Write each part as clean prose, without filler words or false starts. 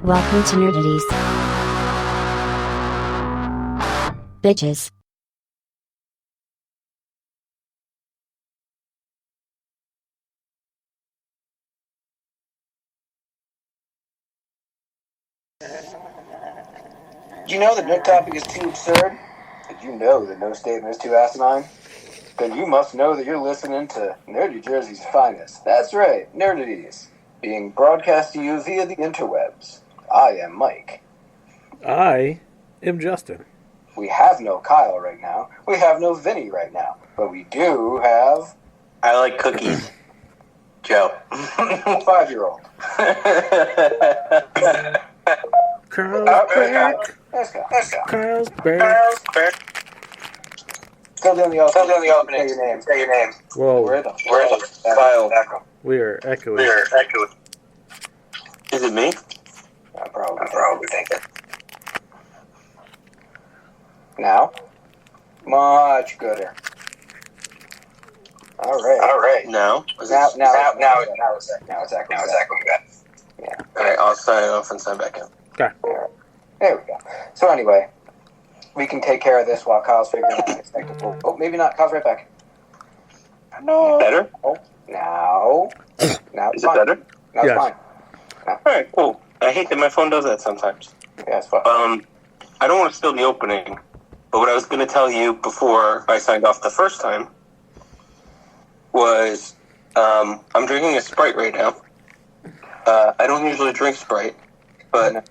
Welcome to Nerdities. Bitches. Did you know that no topic is too absurd? Did you know that no statement is too asinine? Then you must know that you're listening to Nerdy Jersey's finest. That's right, Nerdities, being broadcast to you via the interwebs. I am Mike. I am Justin. We have no Kyle right now. We have no Vinny right now. But we do have... I like cookies. Joe. 5-year-old. Carl's back. Let's go. Carl's back. Still doing the opening. Say your name. Whoa. Where the Kyle? We are echoing. Is it me? I probably think it. Now? Much gooder. All right. No. Now it's echoing back. Yeah. All right, I'll sign off and sign back in. Okay. There we go. So anyway, we can take care of this while Kyle's figuring out his technical. Oh, maybe not. Kyle's right back. No. Better? Oh, now Is it better? Now Yes. it's fine. All right, cool. I hate that my phone does that sometimes. Yeah, it's fine. I don't want to steal the opening, but what I was going to tell you before I signed off the first time was I'm drinking a Sprite right now. I don't usually drink Sprite, but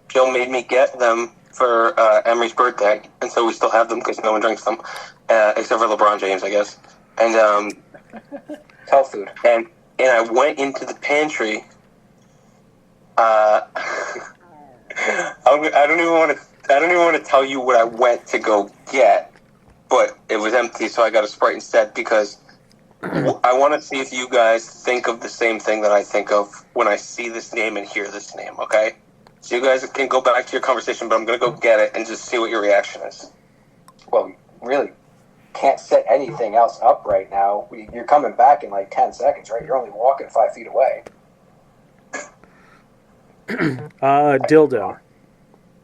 Jill made me get them for Emery's birthday, and so we still have them because no one drinks them, except for LeBron James, I guess. And It's health food. And I went into the pantry. I don't even want to tell you what I went to go get, but it was empty, so I got a Sprite instead because I want to see if you guys think of the same thing that I think of when I see this name and hear this name. Okay, so you guys can go back to your conversation, but I'm gonna go get it and just see what your reaction is. Well, we really can't set anything else up right now. You're coming back in like 10 seconds, right? You're only walking 5 feet away. Dildo.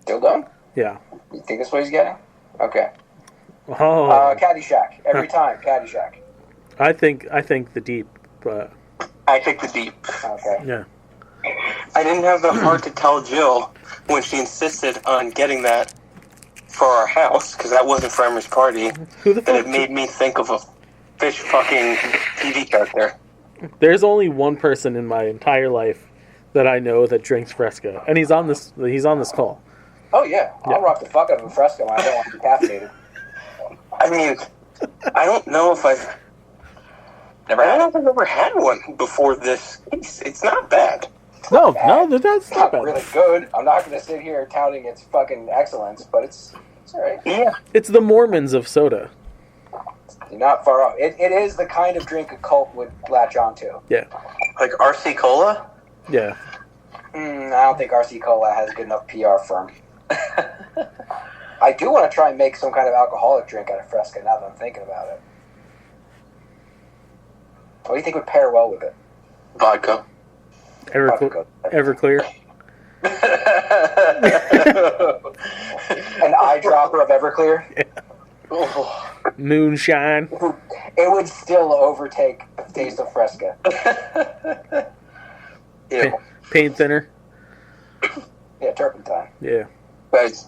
Dildo? Yeah. You think that's what he's getting? Okay. Oh. Caddyshack. Every time, Caddyshack. I think the deep, but I take the deep. Okay. yeah. I didn't have the heart to tell Jill when she insisted on getting that for our house, because that wasn't for Emery's party, Who the that fuck? it made me think of a fish fucking TV character. There's only one person in my entire life that I know that drinks Fresca, and he's on this call. Oh, yeah. I'll rock the fuck out of a Fresco when I don't want to be caffeinated. I mean, I don't know if I've ever had one before this. It's not bad. No, that's It's not not bad. really good. I'm not going to sit here touting its fucking excellence, but it's all right. Yeah. It's the Mormons of soda. You're not far off. It is the kind of drink a cult would latch onto. Yeah. Like RC Cola? Yeah. I don't think RC Cola has a good enough PR firm. I do want to try and make some kind of alcoholic drink out of Fresca now that I'm thinking about it. What do you think would pair well with it? Vodka. Everclear. An eyedropper of Everclear? Oh. Moonshine. It would still overtake the taste of Fresca. Yeah. Paint thinner. Yeah, turpentine. Yeah. Guys,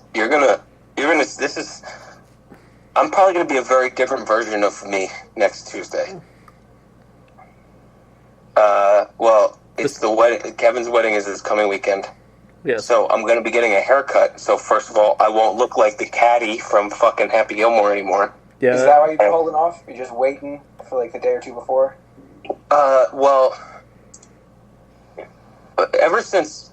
I'm probably going to be a very different version of me next Tuesday. Well, it's the wedding. Kevin's wedding is this coming weekend. Yeah. So I'm going to be getting a haircut. So first of all, I won't look like the caddy from fucking Happy Gilmore anymore. Yeah. Is that why you've been holding off? You're just waiting for like the day or two before? Well, ever since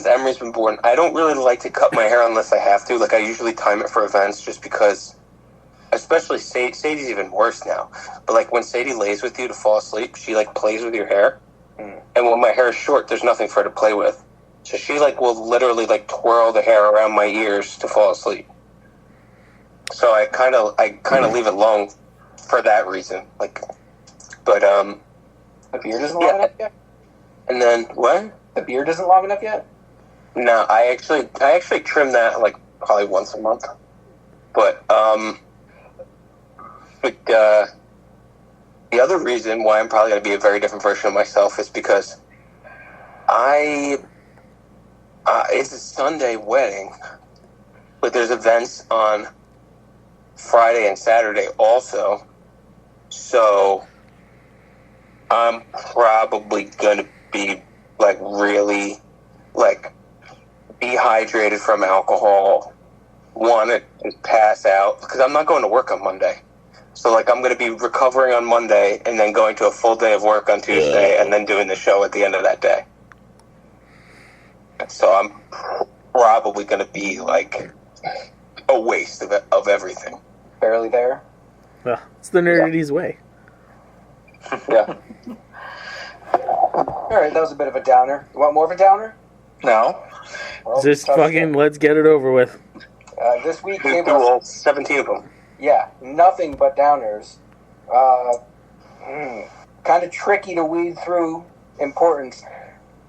Emery's been born, I don't really like to cut my hair unless I have to. Like, I usually time it for events just because, especially Sadie's even worse now. But, like, when Sadie lays with you to fall asleep, she, like, plays with your hair. And when my hair is short, there's nothing for her to play with. So she, like, will literally, like, twirl the hair around my ears to fall asleep. So I kind of leave it long for that reason. Like, but, The beard isn't long enough yet? And then, what? The beard isn't long enough yet? No, I actually trim that like probably once a month. But the other reason why I'm probably going to be a very different version of myself is because it's a Sunday wedding, but there's events on Friday and Saturday also. So I'm probably going to be like really like dehydrated from alcohol, want to pass out because I'm not going to work on Monday. So, like, I'm going to be recovering on Monday and then going to a full day of work on Tuesday and then doing the show at the end of that day. So I'm probably going to be, like, a waste of everything. Barely there? Well, it's the nerdity's way. Yeah. All right, that was a bit of a downer. You want more of a downer? No. Well, Just fucking let's get it over with. This week We came do all 17 of them. Yeah, nothing but downers. Kind of tricky to weed through importance.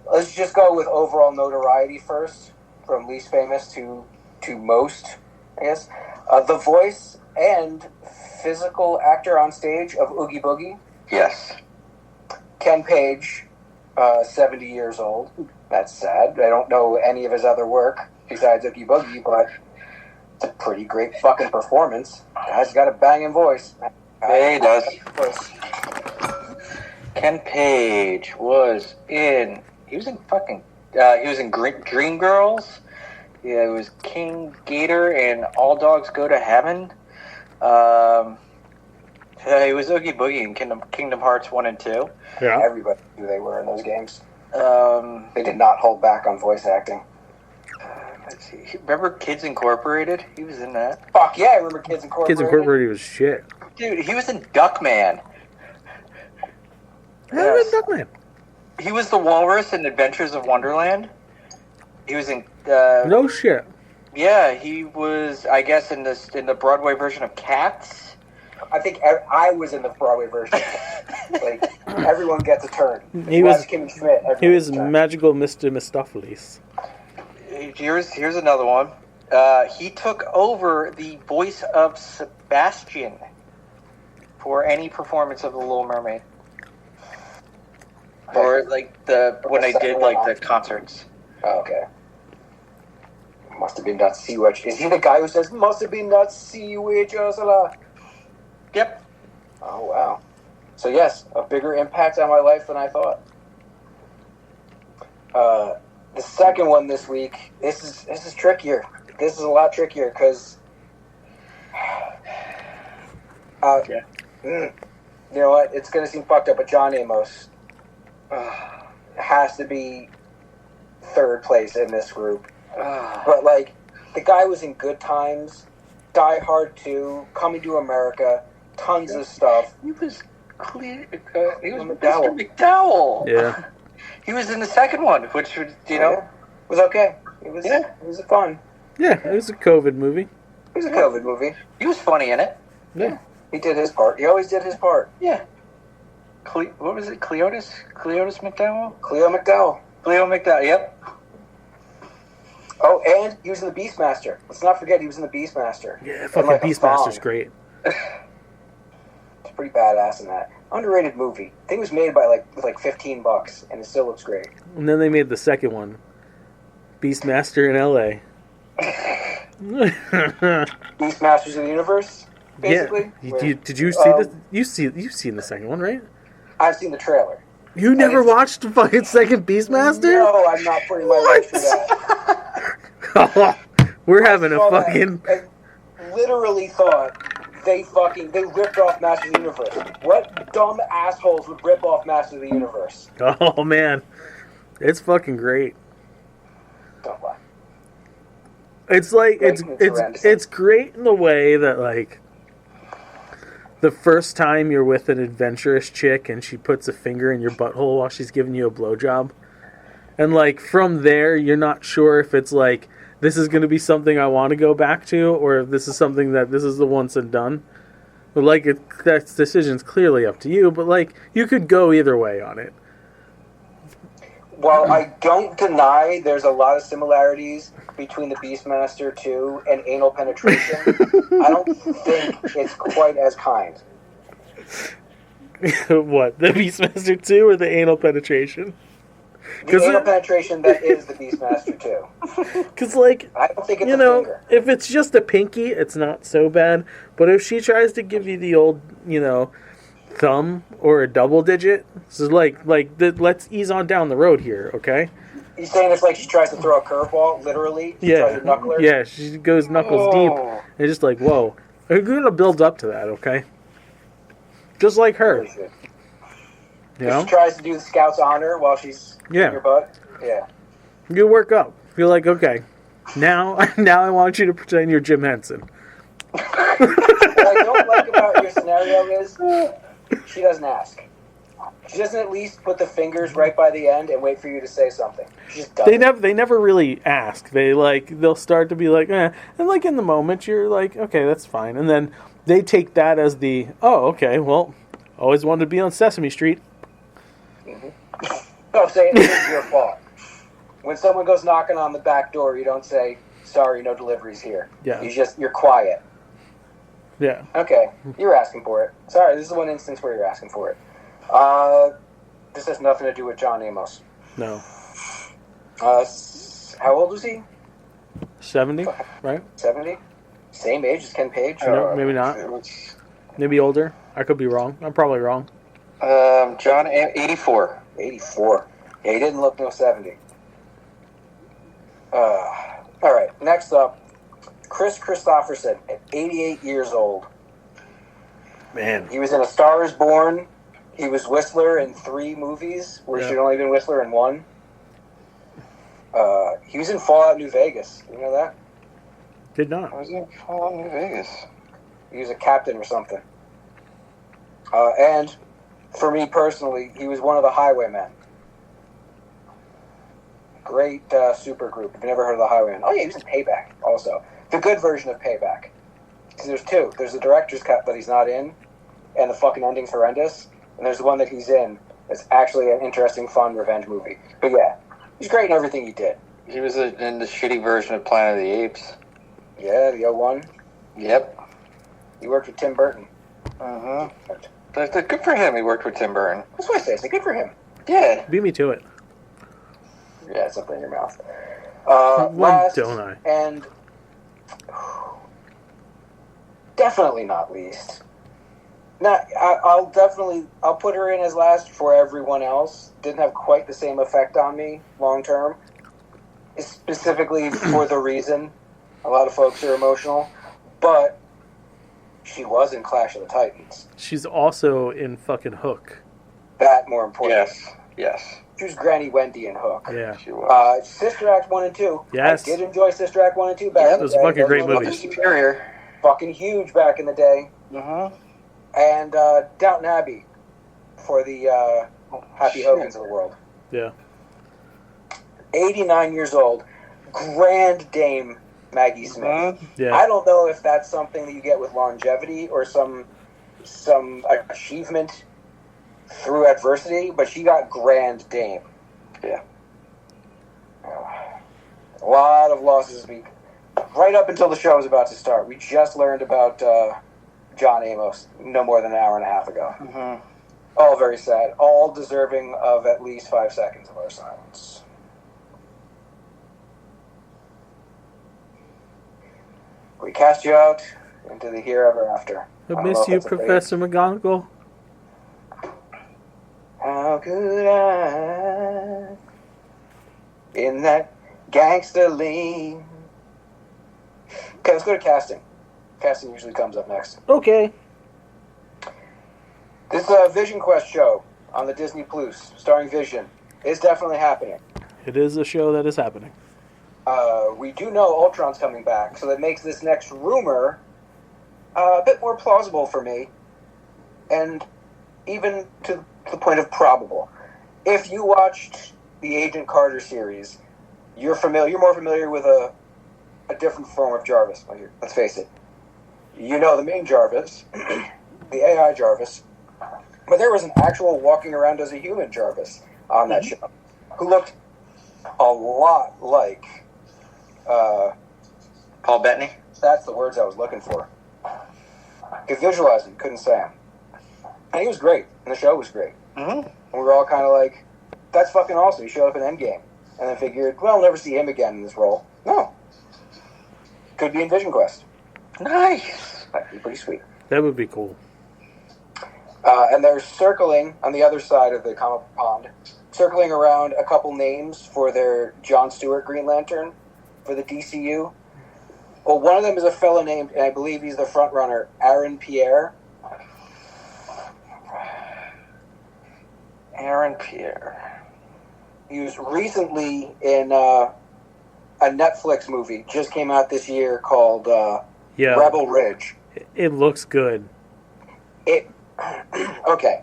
Let's just go with overall notoriety first, from least famous to most, I guess. The voice and physical actor on stage of Oogie Boogie. Yes. Ken Page, 70 years old. That's sad. I don't know any of his other work besides Oogie Boogie, but it's a pretty great fucking performance. Guy's got a banging voice. Yeah, he does. Ken Page was in Dreamgirls. Yeah, it was King Gator in All Dogs Go to Heaven. He was Oogie Boogie in Kingdom Hearts 1 and 2. Yeah. Everybody knew who they were in those games. They did not hold back on voice acting. Let's see. Remember Kids Incorporated? He was in that. Fuck yeah, I remember Kids Incorporated. Kids Incorporated was shit. Dude, he was in Duckman. Yes. Duckman. He was the walrus in Adventures of Wonderland. He was in... No shit. Yeah, he was, I guess, in the Broadway version of Cats. I think I was in the Broadway version. Like, everyone gets a turn. He was Kimmy Schmidt. He was Magical Mr. Mistopheles. Here's another one. He took over the voice of Sebastian for any performance of The Little Mermaid. Or like when they did like the concerts. Oh, okay. Must have been that sea witch. Is he the guy who says, must have been that sea witch, Ursula? Yep. Oh, wow. So, yes, a bigger impact on my life than I thought. The second one this week, this is trickier. This is a lot trickier because, you know what? It's going to seem fucked up, but John Amos has to be third place in this group. But, like, the guy was in Good Times, Die Hard 2, Coming to America, tons of stuff. He was Mr. McDowell. Yeah. He was in the second one, which was, was okay. It was fun. Yeah, it was a COVID movie. It was a COVID movie. He was funny in it. Yeah. He did his part. He always did his part. Yeah. What was it? Cleotis McDowell? Cleo McDowell. Cleo McDowell, yep. Oh, and he was in the Beastmaster. Let's not forget he was in the Beastmaster. Yeah, fucking like Beastmaster's great. It's pretty badass in that. Underrated movie. I think it was made by like $15, and it still looks great. And then they made the second one, Beastmaster in L.A. Beastmasters of the Universe, basically. Yeah. Did you see this? You've seen the second one, right? I've seen the trailer. You never watched the fucking second Beastmaster? No, I'm not putting my life through that. We're having a saw fucking... that. I literally thought they ripped off Masters of the Universe. What dumb assholes would rip off Masters of the Universe? Oh, man. It's fucking great. Don't lie. It's like, it's great in the way that, like, the first time you're with an adventurous chick and she puts a finger in your butthole while she's giving you a blowjob. And, like, from there, you're not sure if it's, like, this is going to be something I want to go back to, or if this is something that this is the once and done. But, like, that decision's clearly up to you, but, like, you could go either way on it. while I don't deny there's a lot of similarities between the Beastmaster 2 and anal penetration, I don't think it's quite as kind. What? The Beastmaster 2 or the anal penetration? The anal penetration that is the Beastmaster 2. Because, like, I don't think it's you a know, finger. if it's just a pinky, it's not so bad. But if she tries to give you the old, thumb or a double digit, so let's ease on down the road here, okay? You're saying it's like she tries to throw a curveball, literally? She tries to knuckle her? Yeah, she goes knuckles deep. And just like, whoa. You're going to build up to that, okay? Just like her. Really should. You know? She tries to do the Scout's honor while she's in your butt? Yeah. You work up. You're like, okay, now I want you to pretend you're Jim Henson. What I don't like about your scenario is she doesn't ask. She doesn't at least put the fingers right by the end and wait for you to say something. She just does. They never really ask. They'll start to be like, eh. And like in the moment you're like, okay, that's fine. And then they take that as the, oh, okay, well, always wanted to be on Sesame Street. No, say it's your fault. When someone goes knocking on the back door, you don't say, sorry, no deliveries here. Yeah. You're quiet. Yeah. Okay, you're asking for it. Sorry, this is one instance where you're asking for it. This has nothing to do with John Amos. No. How old was he? 70, right? 70? Same age as Ken Page? No, maybe not. Maybe older. I could be wrong. I'm probably wrong. John, 84. 84. Yeah, he didn't look no 70. Alright, next up, Chris Christopherson, at 88 years old. Man. He was in A Star is Born. He was Whistler in 3 movies, where he should only been Whistler in 1. He was in Fallout New Vegas. You know that? Did not. I was in Fallout New Vegas. He was a captain or something. And, for me personally, he was one of the Highwaymen. Great super group. If you've never heard of the Highwaymen. Oh yeah, he was in Payback also. The good version of Payback. Because there's 2. There's the director's cut that he's not in, and the fucking ending's horrendous. And there's the one that he's in that's actually an interesting, fun revenge movie. But yeah, he's great in everything he did. He was in the shitty version of Planet of the Apes. Yeah, the 01. Yep. He worked with Tim Burton. Uh-huh. But good for him he worked with Tim Burton. That's what I say. It's good for him. Yeah. Beat me to it. Yeah, something in your mouth. Why Last, don't I? and definitely not least. I'll put her in as last for everyone else. Didn't have quite the same effect on me long term. Specifically for the reason a lot of folks are emotional, but she was in Clash of the Titans. She's also in fucking Hook. That more important. Yes. She was Granny Wendy in Hook. Yeah. She was. Sister Act 1 and 2. Yes. I did enjoy Sister Act 1 and 2 back in the day. Those are fucking great movies. Superior. Fucking huge back in the day. Uh-huh. And Downton Abbey for the Happy Hogans of the world. Yeah. 89 years old. Grand Dame Maggie Smith. Uh-huh. Yeah. I don't know if that's something that you get with longevity or some achievement through adversity, but she got Grand Dame. Yeah. A lot of losses. Right up until the show was about to start. We just learned about John Amos no more than an hour and a half ago. Uh-huh. All very sad. All deserving of at least 5 seconds of our silence. We cast you out into the here ever after. I miss you, Professor McGonagall. How could I, in that gangster lean? Okay, let's go to casting. Casting usually comes up next. Okay. This Vision Quest show on the Disney Plus, starring Vision, is definitely happening. It is a show that is happening. We do know Ultron's coming back, so that makes this next rumor a bit more plausible for me, and even to the point of probable. If you watched the Agent Carter series, you're more familiar with a different form of Jarvis. Let's face it. You know the main Jarvis, the AI Jarvis, but there was an actual walking around as a human Jarvis on that show. who looked a lot like Paul Bettany. That's the words I was looking for. Could visualize him, couldn't say him. And he was great, and the show was great. Mm-hmm. And we were all kind of like, that's fucking awesome. He showed up in Endgame. And then figured, well, I'll never see him again in this role. No. Could be in Vision Quest. Nice. That'd be pretty sweet. That would be cool. And they're circling on the other side of the comic pond, circling around a couple names for their Jon Stewart Green Lantern for the DCU. Well, one of them is a fellow named, and I believe he's the front runner, Aaron Pierre. Aaron Pierre. He was recently in a Netflix movie, just came out this year, called Rebel Ridge. It looks good. Okay.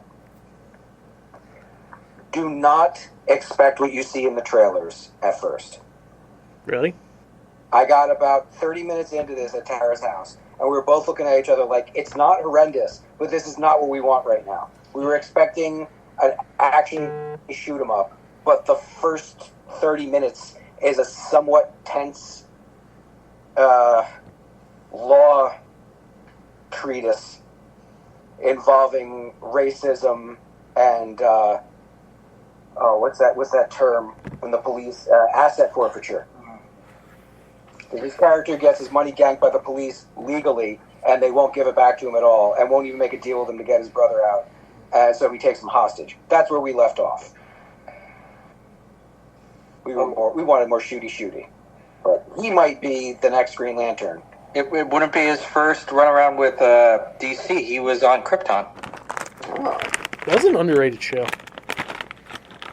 Do not expect what you see in the trailers at first. Really? I got about 30 minutes into this at Tara's house, and we were both looking at each other like, it's not horrendous, but this is not what we want right now. We were expecting an action shoot 'em up, but the first 30 minutes is a somewhat tense law treatise involving racism and what's that term from the police? Asset forfeiture. His character gets his money ganked by the police legally, and they won't give it back to him at all, and won't even make a deal with him to get his brother out. And so he takes him hostage. That's where we left off. We wanted more shooty, but he might be the next Green Lantern. It wouldn't be his first run around with DC. He was on Krypton. Oh. That was an underrated show.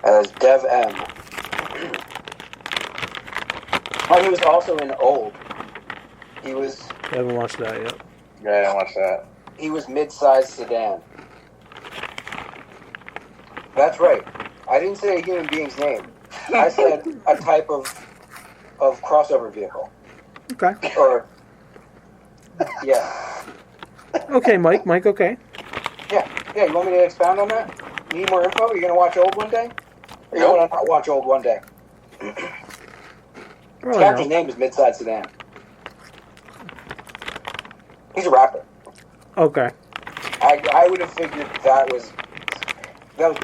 As Dev M. Oh, he was also in Old. I haven't watched that yet. Yeah, I didn't watch that. He was mid-sized sedan. That's right. I didn't say a human being's name. I said a type of crossover vehicle. Okay. Or, yeah. Okay, Mike, okay. Yeah, you want me to expound on that? You need more info? Are you going to watch Old one day? Or you want to not watch Old one day? His character's name is Mid-Side Sedan. He's a rapper. Okay. I would have figured that was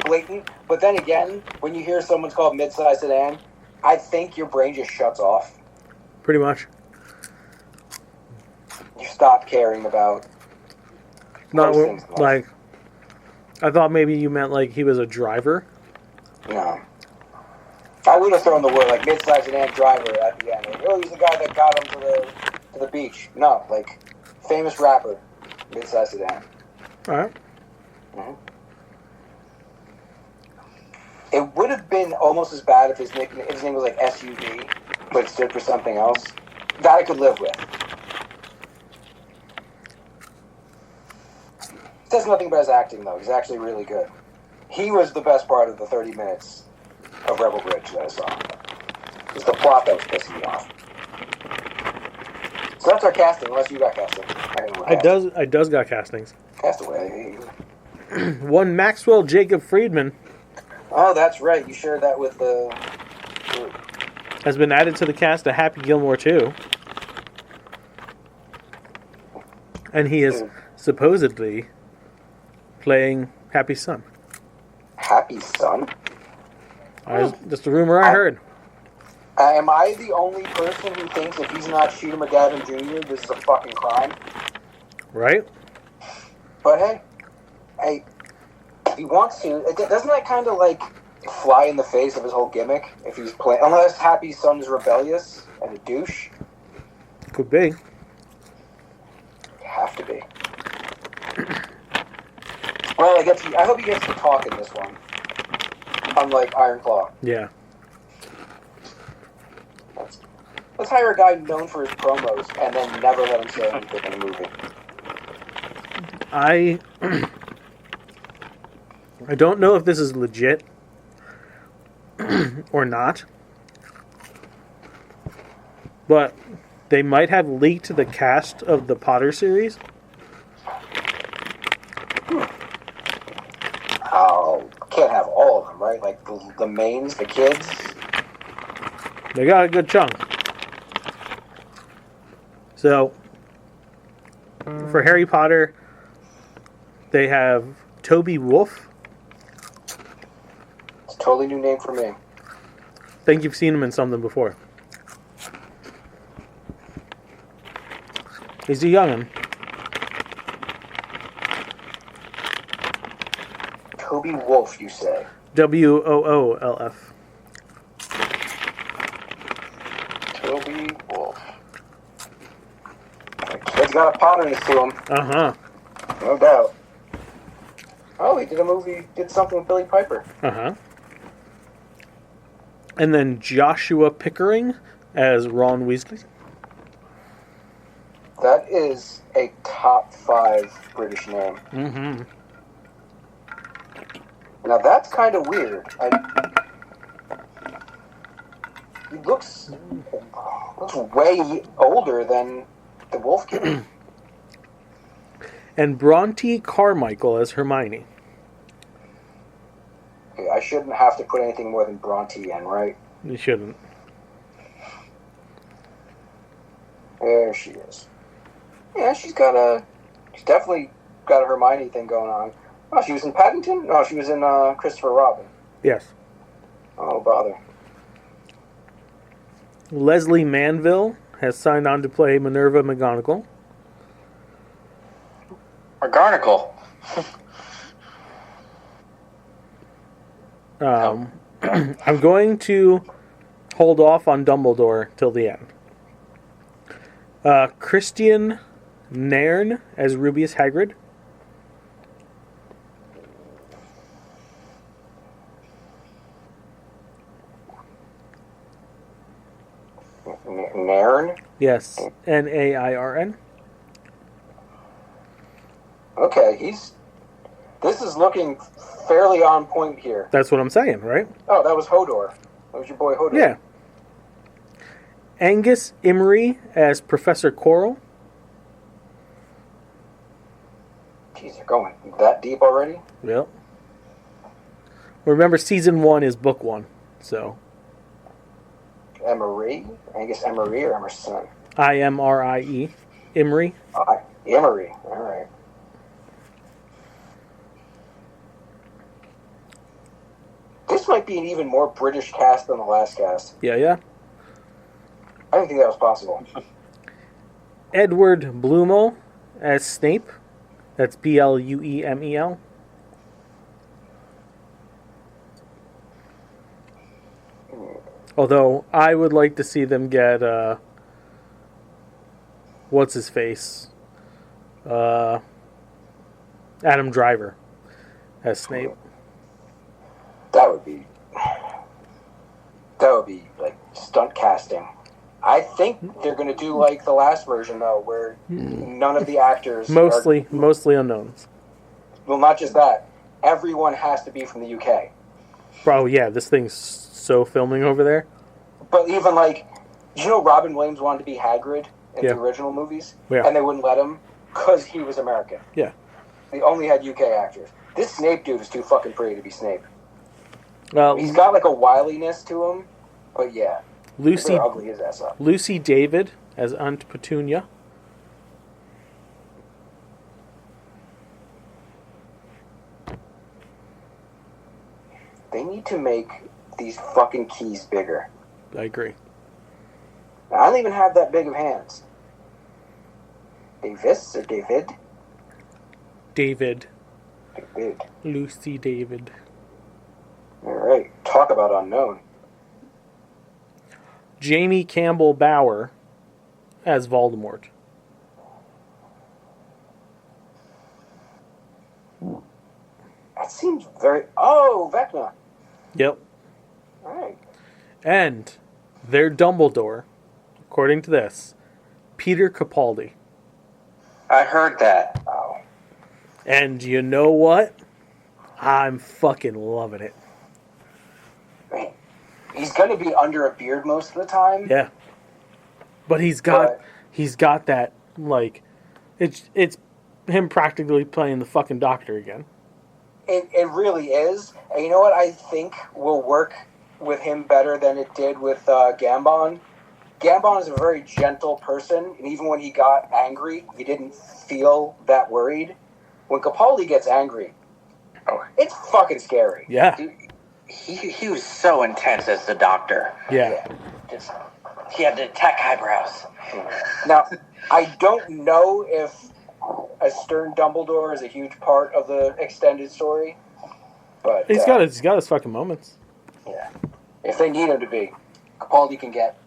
blatant. But then again, when you hear someone's called Mid-Side Sedan, I think your brain just shuts off. Pretty much. You stop caring about Not those things in life. like. I thought maybe you meant like he was a driver. No. I would have thrown the word like mid-sized sedan driver at the end. Like, oh, he's the guy that got him to the beach. No, like famous rapper, mid-sized sedan. All right. Mm-hmm. It would have been almost as bad if his name was like SUV, but it stood for something else. That I could live with. It says nothing about his acting though. He's actually really good. He was the best part of the 30 minutes of Rebel Ridge that I saw. It's the plot that was pissing me off. So that's our casting, unless you got casting. I does got castings. Cast away. One Maxwell Jacob Friedman Oh, that's right. You shared that with the group. has been added to the cast of Happy Gilmore 2. And he is supposedly playing Happy's son. Happy's son? Just a rumor I heard. Am I the only person who thinks if he's not Shooter McGavin Jr., this is a fucking crime? Right? But hey, if he wants to, doesn't that kind of like fly in the face of his whole gimmick? If he's playing, unless Happy's son is rebellious and a douche. Could be. You have to be. Well, I hope he gets to talk in this one. Unlike Iron Claw. Yeah. Let's hire a guy known for his promos and then never let him say anything in a movie. I don't know if this is legit or not, but they might have leaked the cast of the Potter series. Oh, can't have all of them. them, right? Like the mains, the kids. They got a good chunk. So, for Harry Potter, they have Toby Wolf. It's a totally new name for me. I think you've seen him in something before. He's a young'un. Toby Wolf, you say? Woolf. Toby Wolf. The kid's got a Potterness to him, Uh-huh. no doubt. Oh, he did something with Billy Piper. Uh-huh. And then Joshua Pickering as Ron Weasley. That is a top 5 British name. Mm-hmm. Now that's kind of weird. He looks way older than the Wolf Kid. And Bronte Carmichael as Hermione. Okay, I shouldn't have to put anything more than Bronte in, right? You shouldn't. There she is. Yeah, she's definitely got a Hermione thing going on. Oh, she was in Paddington? No, she was in Christopher Robin. Yes. Oh, bother. Leslie Manville has signed on to play Minerva McGonagall. McGonagall. I'm going to hold off on Dumbledore till the end. Christian Nairn as Rubius Hagrid. Nairn? Yes, Nairn. Okay, this is looking fairly on point here. That's what I'm saying, right? Oh, that was Hodor. That was your boy Hodor. Yeah. Angus Imrie as Professor Quirrell. Jeez, you're going that deep already? Yep. Remember, season 1 is book 1, so. Emery? Angus Emery or Emerson? Imrie. Imrie. Emery. All right. This might be an even more British cast than the last cast. Yeah. I didn't think that was possible. Edward Blumel as Snape. That's Bluemel. Although I would like to see them get what's his face? Adam Driver as Snape. That would be like stunt casting. I think they're going to do like the last version though, where none of the actors mostly unknowns. Well, not just that. Everyone has to be from the UK. Bro, yeah, this thing's so filming over there. But even like, Robin Williams wanted to be Hagrid in the original movies, and they wouldn't let him because he was American. Yeah. They only had UK actors. This Snape dude is too fucking pretty to be Snape. Well, he's got like a wiliness to him, but yeah. Lucy ugly his ass up. Lucy David as Aunt Petunia. They need to make these fucking keys bigger. I agree. I don't even have that big of hands. Davis or David? David. David. Lucy David. All right. Talk about unknown. Jamie Campbell Bower as Voldemort. That seems very... Oh, Vecna. Yep. All right. And their Dumbledore, according to this, Peter Capaldi. I heard that. Oh. And you know what? I'm fucking loving it. He's going to be under a beard most of the time. Yeah. But he's got that, like, it's him practically playing the fucking Doctor again. It really is. And you know what I think will work with him better than it did with Gambon? Gambon is a very gentle person, and even when he got angry, he didn't feel that worried. When Capaldi gets angry, it's fucking scary. Yeah. He was so intense as the Doctor. Yeah. He had the tech eyebrows. Now, I don't know if a stern Dumbledore is a huge part of the extended story, but He's got his fucking moments. Yeah, if they need him to be, Capaldi can get.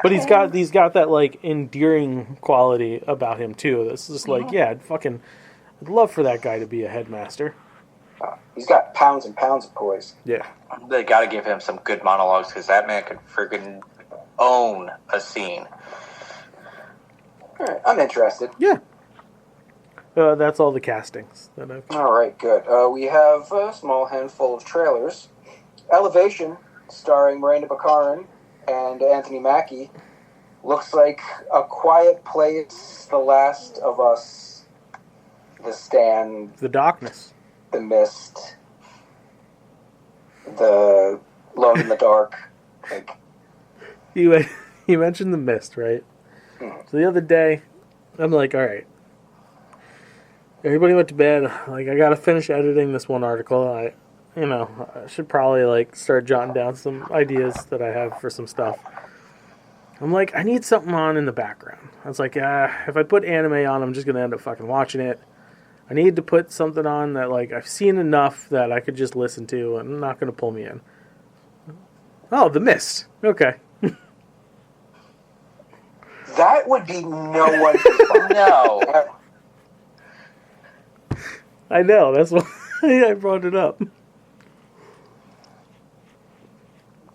But he's got that like endearing quality about him too. That's just like, yeah, I'd love for that guy to be a headmaster. He's got pounds and pounds of poise. Yeah. They got to give him some good monologues because that man could friggin' own a scene. All right, I'm interested. Yeah. That's all the castings that I've. All right, good. We have a small handful of trailers. Elevation, starring Miranda Baccarin and Anthony Mackie, looks like A Quiet Place, The Last of Us, The Stand, The Darkness. The Mist, The Alone in the Dark. Like, You mentioned The Mist, right? So the other day, I'm like, all right. Everybody went to bed. Like, I got to finish editing this one article. I should probably, like, start jotting down some ideas that I have for some stuff. I'm like, I need something on in the background. I was like, if I put anime on, I'm just going to end up fucking watching it. I need to put something on that, like, I've seen enough that I could just listen to and not going to pull me in. Oh, The Mist. Okay. that would be no one. No. I know. That's why I brought it up.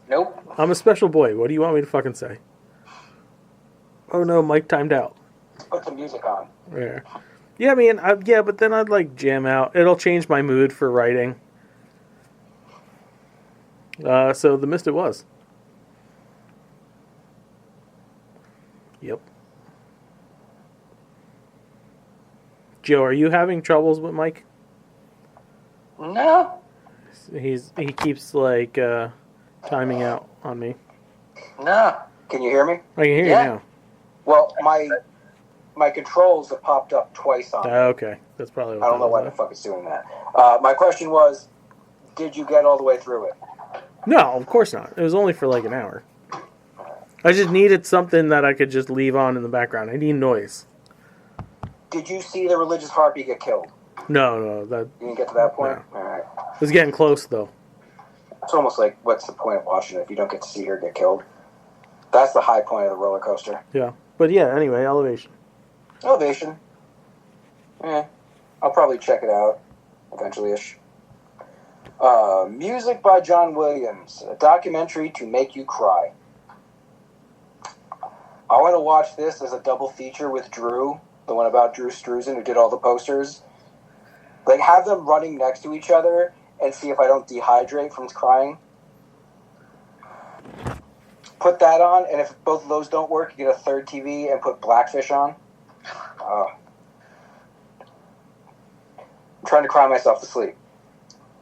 Nope. I'm a special boy. What do you want me to fucking say? Oh no, Mike timed out. Put the music on. Yeah. Yeah, I mean, but then I'd like jam out. It'll change my mood for writing. So The Mist it was. Yep. Joe, are you having troubles with Mike? No. He keeps like timing out on me. No. Can you hear me? I can hear you Yeah. now. Well, my controls have popped up twice on me. Okay, that's probably what I don't know why the was. fuck it's doing that. My question was, did you get all the way through it? No, of course not. It was only for like an hour. I just needed something that I could just leave on in the background. I need noise. Did you see the religious harpy get killed? No, that You didn't get to that point? No. All right. it was getting close though. It's almost like, what's the point of watching it if you don't get to see her get killed? That's the high point of the roller coaster. Yeah, but yeah. Anyway, Elevation. Elevation. I'll probably check it out eventually-ish. Music by John Williams, a documentary to make you cry. I want to watch this as a double feature with Drew, the one about Drew Struzan who did all the posters. Like, have them running next to each other and see if I don't dehydrate from crying. Put that on, and if both of those don't work, you get a third TV and put Blackfish on. I'm trying to cry myself to sleep.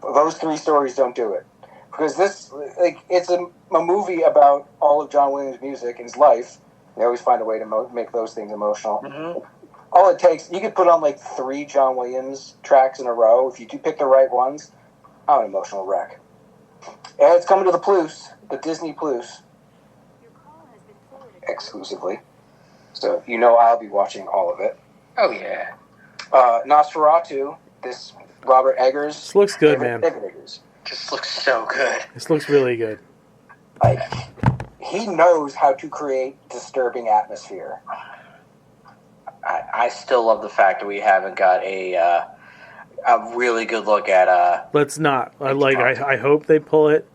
Those three stories don't do it. Because this, like, it's a movie about all of John Williams' music and his life. They always find a way to make those things emotional. Mm-hmm. All it takes, you could put on like 3 John Williams tracks in a row. If you do pick the right ones, I'm an emotional wreck. And it's coming to the Disney Plus, exclusively. So you know I'll be watching all of it. Oh, yeah. Nosferatu, this Robert Eggers. This looks good, man. David Eggers. Just looks so good. This looks really good. Like, he knows how to create disturbing atmosphere. I still love the fact that we haven't got a really good look at... Let's not. I hope they pull it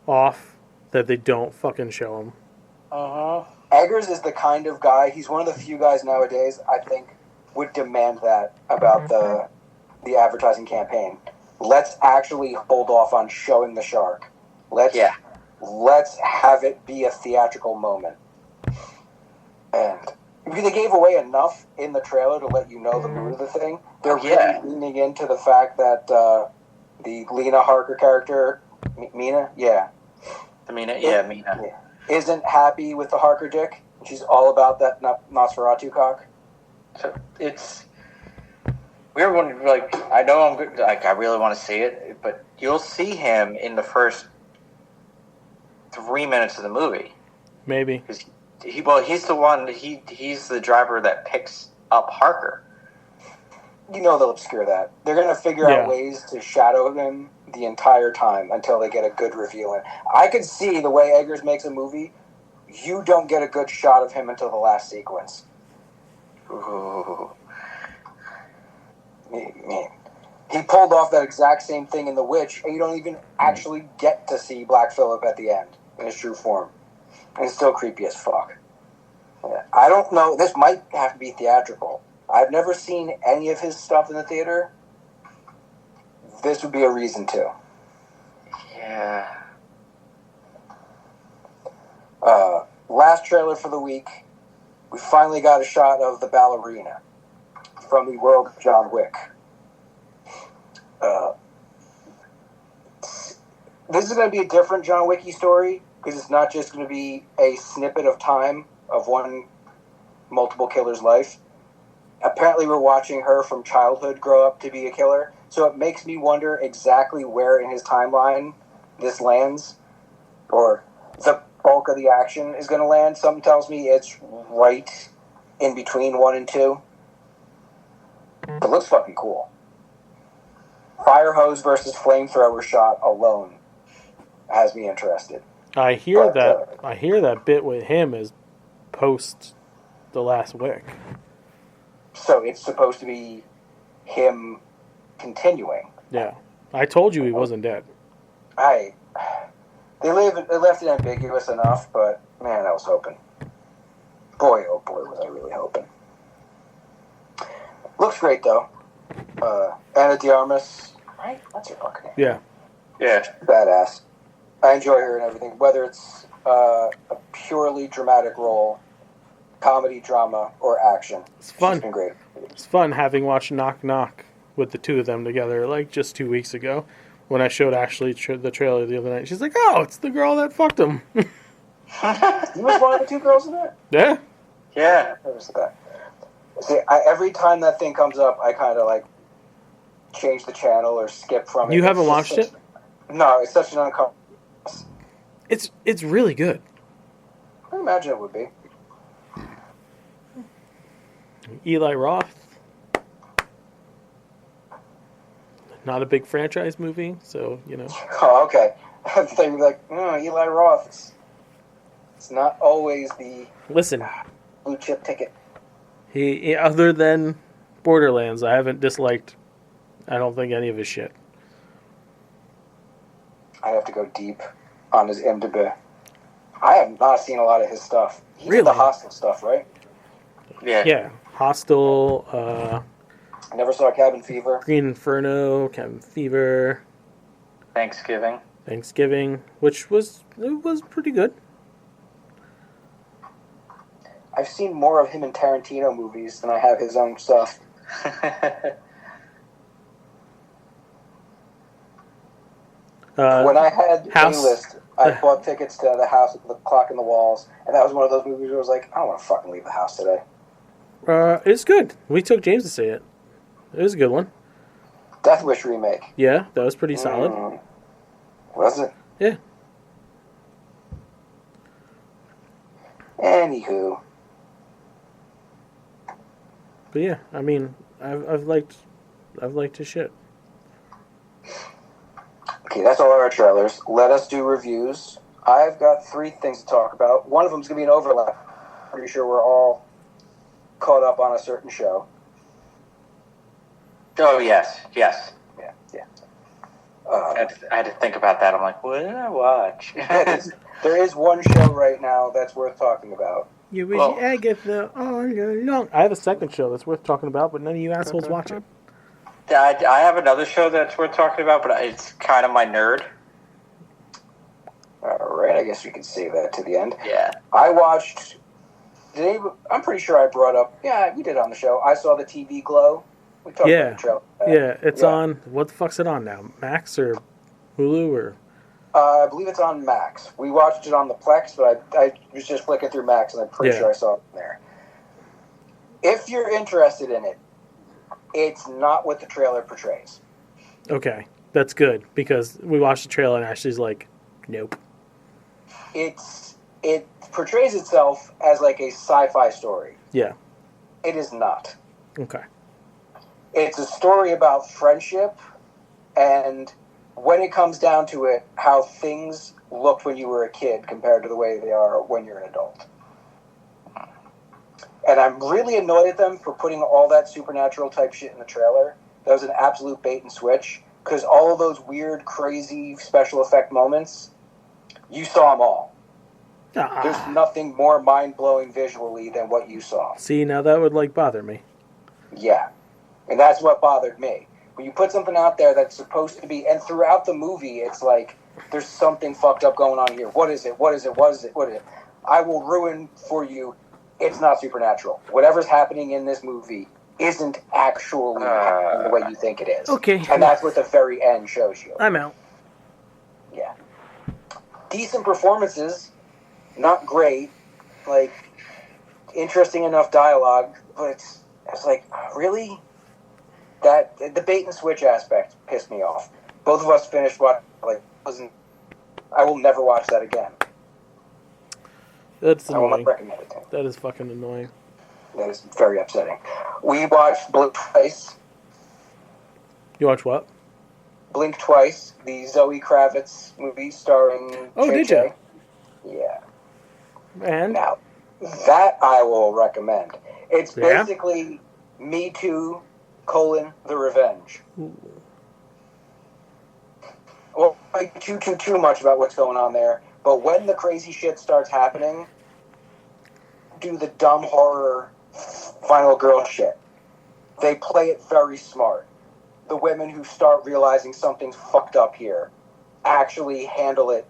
off, that they don't fucking show him. Uh-huh. Eggers is the kind of guy, he's one of the few guys nowadays, I think, would demand that about the advertising campaign. Let's actually hold off on showing the shark. Let's have it be a theatrical moment. And Because they gave away enough in the trailer to let you know the mood of the thing. They're Yeah. really leaning into the fact that the Lena Harker character, Mina, Mina. isn't happy with the Harker dick. She's all about that Nosferatu cock. So it's weird when, like, I know I'm good, like, I really want to see it, but you'll see him in the first 3 minutes of the movie. Maybe. Because he's the one, he's the driver that picks up Harker. You know they'll obscure that. They're going to figure out ways to shadow him the entire time until they get a good reveal in. I could see the way Eggers makes a movie, you don't get a good shot of him until the last sequence. Ooh. He pulled off that exact same thing in The Witch, and you don't even actually get to see Black Phillip at the end in his true form. And it's still creepy as fuck. Yeah. I don't know. This might have to be theatrical. I've never seen any of his stuff in the theater. This would be a reason to. Yeah. Last trailer for the week, we finally got a shot of the ballerina from the world of John Wick. This is going to be a different John Wicky story, because it's not just going to be a snippet of time of one multiple killer's life. Apparently we're watching her from childhood grow up to be a killer, so it makes me wonder exactly where in his timeline this lands, or the bulk of the action is going to land. Something tells me it's right in between 1 and 2. It looks fucking cool. Fire hose versus flamethrower shot alone has me interested. I hear that bit with him is post The Last Wick. So it's supposed to be him continuing. Yeah. I told you he wasn't dead. They left it ambiguous enough, but man, I was hoping. Boy, oh boy, was I really hoping. Looks great though. Ana de Armas, right? That's her fucking name. Yeah. Yeah. Badass. I enjoy her and everything, whether it's a purely dramatic role, comedy, drama, or action. It's fun. She's been great. It's fun having watched Knock Knock with the two of them together, like just 2 weeks ago, when I showed Ashley the trailer the other night. She's like, "Oh, it's the girl that fucked him." You was one of the two girls in that? Yeah. Yeah. See, every time that thing comes up, I kind of like change the channel or skip from it. You haven't watched it? No, it's such an uncomfortable. It's really good. I imagine it would be. Eli Roth. Not a big franchise movie, so, you know. Oh, okay. I thought you were like, Eli Roth. It's not always the Listen, blue chip ticket. he other than Borderlands, I haven't disliked, I don't think, any of his shit. I have to go deep on his IMDb. I have not seen a lot of his stuff. He did Really? the Hostel stuff, right? Yeah. Yeah. Hostel, I never saw Cabin Fever. Green Inferno, Cabin Fever, Thanksgiving, which was pretty good. I've seen more of him in Tarantino movies than I have his own stuff. When I had A-list, I bought tickets to The House with the Clock in the Walls, and that was one of those movies where I was like, I don't want to fucking leave the house today. It's good. We took James to see it. It was a good one. Death Wish remake. Yeah, that was pretty solid. Was it? Yeah. Anywho. But yeah, I mean, I've liked his shit. Okay, that's all our trailers. Let us do reviews. I've got 3 things to talk about. One of them's going to be an overlap. Pretty sure we're all caught up on a certain show. Oh, yes. Yeah. I had to think about that. I'm like, what did I watch? There is one show right now that's worth talking about. You wish Agatha all along. I have a second show that's worth talking about, but none of you assholes watch it. I have another show that's worth talking about, but it's kind of my nerd. Alright, I guess we can save that to the end. Yeah. I watched I'm pretty sure I brought up. Yeah, we did on the show. I saw the TV glow. We talked about the trailer. Yeah, it's on. What the fuck's it on now? Max or Hulu or? I believe it's on Max. We watched it on the Plex, but I was just flicking through Max, and I'm pretty sure I saw it there. If you're interested in it, it's not what the trailer portrays. Okay, that's good, because we watched the trailer and Ashley's like, nope. It portrays itself as like a sci-fi story. Yeah. It is not. Okay. It's a story about friendship, and when it comes down to it, how things looked when you were a kid compared to the way they are when you're an adult. And I'm really annoyed at them for putting all that supernatural type shit in the trailer. That was an absolute bait and switch, because all of those weird, crazy special effect moments, you saw them all. There's nothing more mind-blowing visually than what you saw. See, now that would, bother me. Yeah. And that's what bothered me. When you put something out there that's supposed to be, and throughout the movie, it's like, there's something fucked up going on here. What is it? What is it? What is it? What is it? I will ruin for you, it's not supernatural. Whatever's happening in this movie isn't actually happening the way you think it is. Okay. And that's what the very end shows you. I'm out. Yeah. Decent performances, not great, interesting enough dialogue, but it's like, really? That the bait and switch aspect pissed me off. Both of us finished what I will never watch that again. That's I will annoying. not recommend it. That is fucking annoying. That is very upsetting. We watched Blink Twice. You watch what? Blink Twice, the Zoe Kravitz movie starring. Oh, did you? Yeah. And Now, that I will recommend. It's basically Me Too, The Revenge. Ooh. Well, like too much about what's going on there, but when the crazy shit starts happening, do the dumb horror final girl shit. They play it very smart. The women who start realizing something's fucked up here actually handle it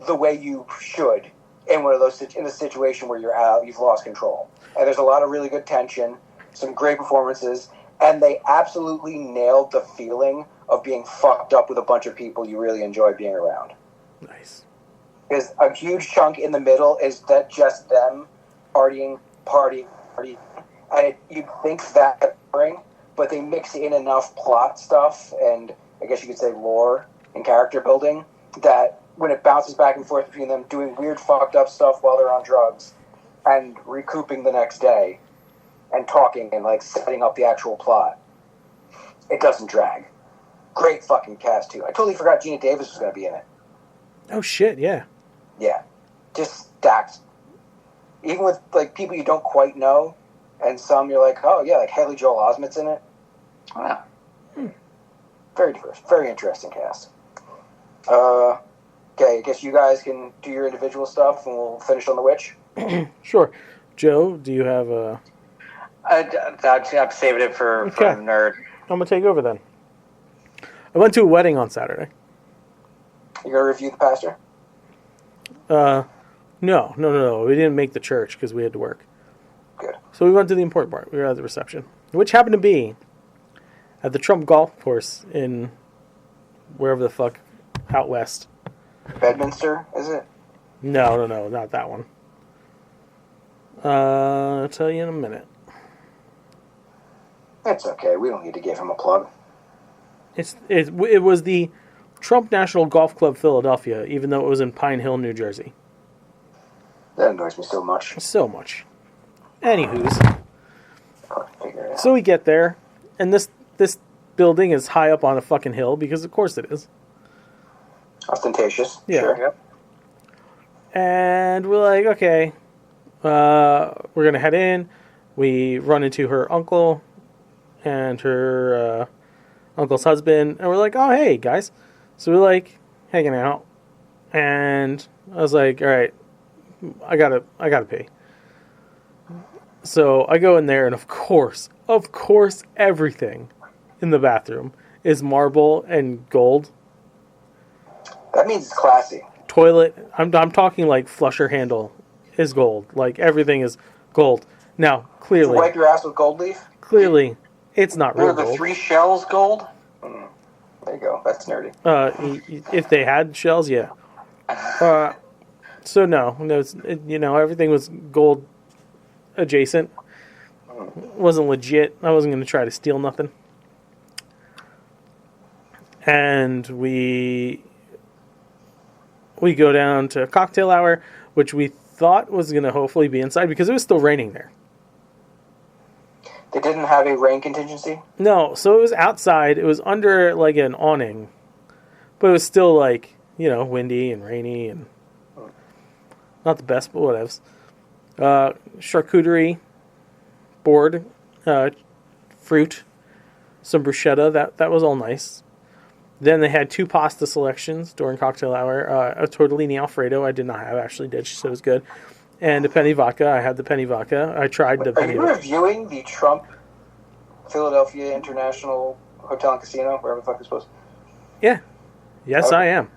the way you should in one of those in a situation where you've lost control. And there's a lot of really good tension, some great performances, and they absolutely nailed the feeling of being fucked up with a bunch of people you really enjoy being around. Nice. Because a huge chunk in the middle is that just them partying. And you'd think that boring, but they mix in enough plot stuff and I guess you could say lore and character building that when it bounces back and forth between them doing weird fucked up stuff while they're on drugs and recouping the next day and talking and setting up the actual plot, it doesn't drag. Great fucking cast too. I totally forgot Gina Davis was going to be in it. Oh shit, yeah. Yeah. Just stacked. Even with people you don't quite know, and some you're like, oh yeah, Haley Joel Osment's in it. Wow. Very diverse. Very interesting cast. Okay, I guess you guys can do your individual stuff and we'll finish on The Witch. Sure. Joe, do you have a... I'm saving it for Nerd. I'm going to take over then. I went to a wedding on Saturday. You going to review The Pastor? No. We didn't make the church because we had to work. Good. So we went to the important part. We were at the reception, which happened to be at the Trump Golf Course in wherever the fuck out west. Bedminster, is it? No, not that one. I'll tell you in a minute. It's okay. We don't need to give him a plug. It was the Trump National Golf Club Philadelphia, even though it was in Pine Hill, New Jersey. That annoys me so much. So much. Anywho's. So we get there, and this building is high up on a fucking hill, because of course it is. Ostentatious. Yeah. Sure. Yep. And we're like, okay, we're going to head in. We run into her uncle and her uncle's husband, and we're like, oh, hey, guys. So we're like hanging out, and I was like, all right, I gotta pee. So I go in there, and of course, everything in the bathroom is marble and gold. That means it's classy. Toilet, I'm talking flusher handle is gold. Everything is Gold. Now, Did you clearly, wipe your ass with gold leaf? it's not Were real the gold. 3 shells gold? There you go. That's nerdy. If they had shells, yeah. So no, everything was gold adjacent. Wasn't legit. I wasn't going to try to steal nothing. And we go down to cocktail hour, which we thought was going to hopefully be inside because it was still raining there. They didn't have a rain contingency? No, so it was outside. It was under like an awning, but it was still like, windy and rainy and not the best, but whatevs. Charcuterie board, fruit, some bruschetta. That was all nice. Then they had 2 pasta selections during cocktail hour. A tortellini Alfredo I did not have. Ashley did. She said it was good. And the penny vodka. I had the penny vodka. I tried the penny vodka. Are you reviewing the Trump Philadelphia International Hotel and Casino, wherever the fuck it's supposed to be? Yeah. Yes, Okay. I am.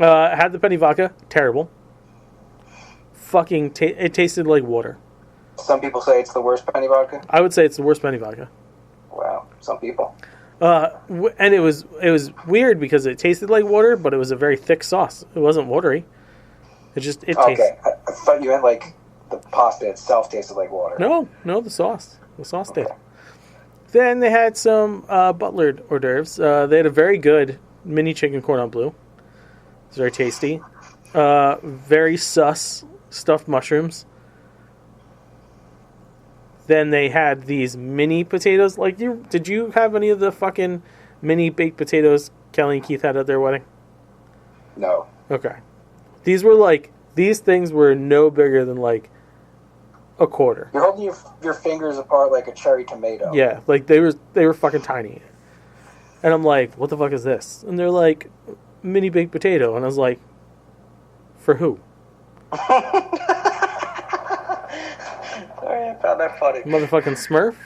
I had the penny vodka. Terrible. It tasted like water. Some people say it's the worst penny vodka. I would say it's the worst penny vodka. Wow, some people. And it was weird because it tasted like water, but it was a very thick sauce. It wasn't watery. It tasted. Okay, I thought you meant like the pasta itself tasted like water. No, the sauce. The sauce did. Then they had some Butler hors d'oeuvres. They had a very good mini chicken cordon bleu. It's very tasty. Very sus stuffed mushrooms. Then they had these mini potatoes. Did you have any of the fucking mini baked potatoes Kelly and Keith had at their wedding? No. Okay. These things were no bigger than like a quarter. You're holding your fingers apart like a cherry tomato. Yeah, they were fucking tiny. And I'm like, what the fuck is this? And they're like, mini baked potato. And I was like, for who? Sorry, I found that funny. Motherfucking Smurf?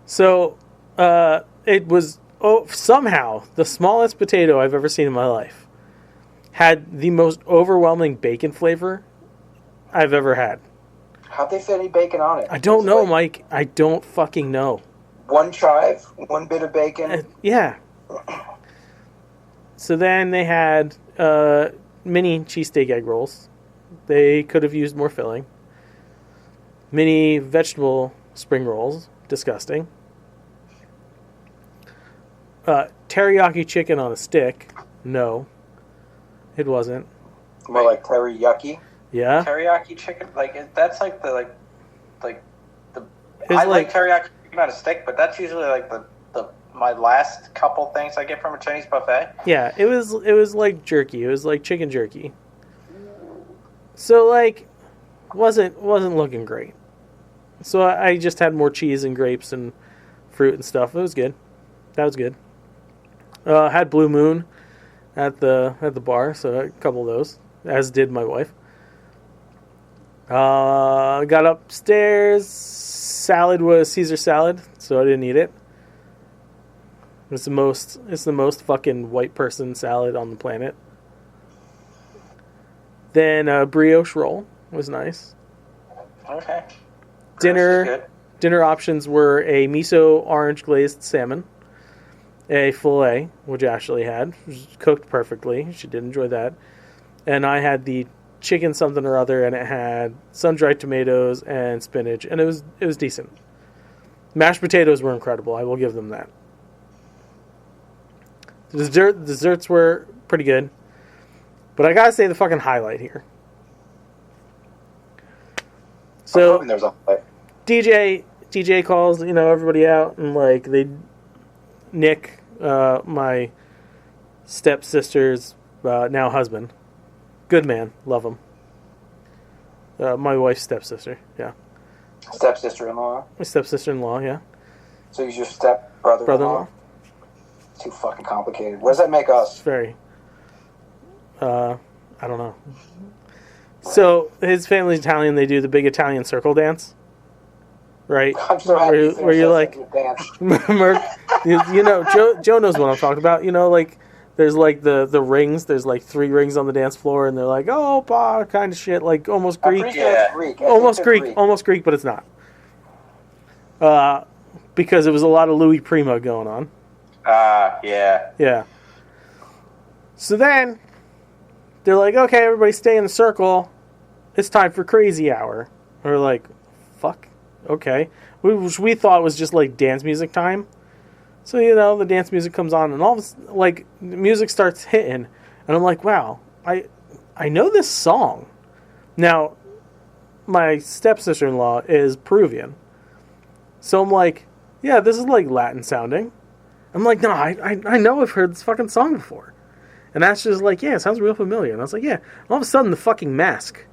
So, it was somehow the smallest potato I've ever seen in my life. Had the most overwhelming bacon flavor I've ever had. How'd they fit any bacon on it? I don't know, Like Mike. I don't fucking know. one chive, one bit of bacon. Yeah. So then they had mini cheesesteak egg rolls. They could have used more filling. Mini vegetable spring rolls. Disgusting. Teriyaki chicken on a stick. No. It wasn't. More like teriyaki. Yeah. Teriyaki chicken, that's like the It's I like like teriyaki chicken on a stick, but that's usually like the my last couple things I get from a Chinese buffet. Yeah, it was like jerky. It was like chicken jerky. So wasn't looking great. So I just had more cheese and grapes and fruit and stuff. It was good. That was good. Had Blue Moon at the bar, so a couple of those, as did my wife. Got upstairs. Salad was Caesar salad, so I didn't eat it. It's the most fucking white person salad on the planet. Then brioche roll was nice. Okay. Dinner options were a miso orange glazed salmon, a filet, which Ashley had, which was cooked perfectly. She did enjoy that. And I had the chicken something or other, and it had sun-dried tomatoes and spinach, and it was decent. Mashed potatoes were incredible. I will give them that. The desserts were pretty good, but I gotta say the fucking highlight here. So There was a DJ calls, everybody out, and Nick, my stepsister's now husband, good man, love him. My wife's stepsister, yeah. stepsister-in-law. My stepsister-in-law, yeah. So he's your step-brother-in-law? Brother-in-law. Too fucking complicated. What does that make us? Very. I don't know. So his family's Italian. They do the big Italian circle dance, right? I'm so happy Where you're like, dance. Merc, Joe knows what I'm talking about. There's like the rings. There's like 3 rings on the dance floor, and they're like, oh, bah, kind of shit, like almost I'm Greek. pretty sure it's Greek. I Almost think they're Greek, almost Greek, but it's not. Because it was a lot of Louis Prima going on. Yeah. Yeah. So then, they're like, okay, everybody stay in the circle. It's time for crazy hour. We're like, fuck, okay. Which we thought was just like dance music time. So, the dance music comes on, and all of a sudden, like, the music starts hitting. And I'm like, wow, I know this song. Now, my stepsister-in-law is Peruvian. So I'm like, yeah, this is like Latin sounding. I'm like, no, I know I've heard this fucking song before. And that's just like, yeah, it sounds real familiar. And I was like, yeah. And all of a sudden, the fucking mask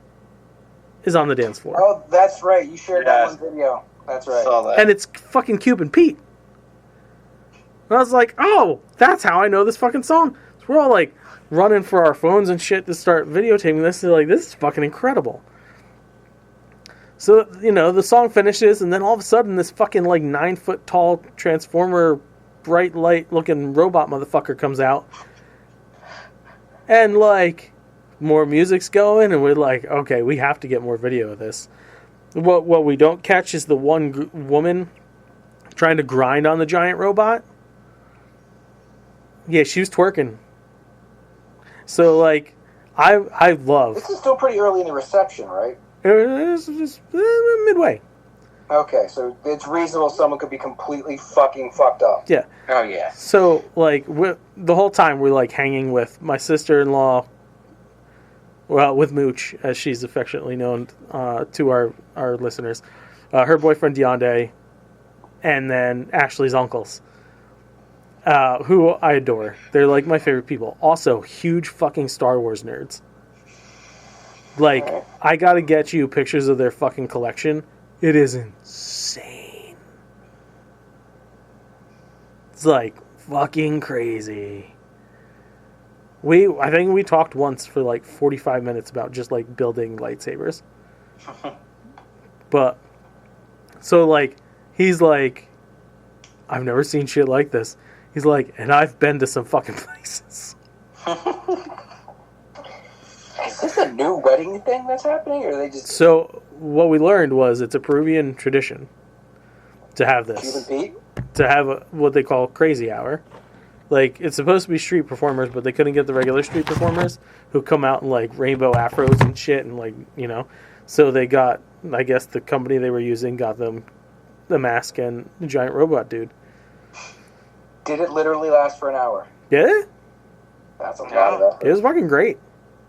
is on the dance floor. Oh, that's right. You shared that one video. That's right. Saw that. And it's fucking Cuban Pete. And I was like, oh, that's how I know this fucking song. So we're all like running for our phones and shit to start videotaping this. They're like, this is fucking incredible. So, the song finishes, and then all of a sudden, this fucking, like, 9-foot tall Transformer, bright light looking robot motherfucker comes out. And, like, more music's going, and we're like, okay, we have to get more video of this. What we don't catch is the one woman trying to grind on the giant robot. Yeah, she was twerking. So, like, I love... This is still pretty early in the reception, right? It's just midway. Okay, so it's reasonable someone could be completely fucking fucked up. Yeah. Oh, yeah. So, like, the whole time we're, like, hanging with my sister-in-law, well, with Mooch, as she's affectionately known to our listeners, her boyfriend Deonde, and then Ashley's uncles, who I adore. They're, like, my favorite people. Also, huge fucking Star Wars nerds. Like, I gotta get you pictures of their fucking collection. It is insane. It's like fucking crazy. I think we talked once for like 45 minutes about just like building lightsabers. But, so like, he's like, I've never seen shit like this. He's like, and I've been to some fucking places. Is this a new wedding thing that's happening, or are they just... So, what we learned was it's a Peruvian tradition to have this. Cuban Pete? To have what they call crazy hour. Like, it's supposed to be street performers, but they couldn't get the regular street performers who come out in, like, rainbow afros and shit and, like, So they got, I guess the company they were using got them the mask and the giant robot dude. Did it literally last for an hour? Yeah? That's a lot of effort. It was fucking great.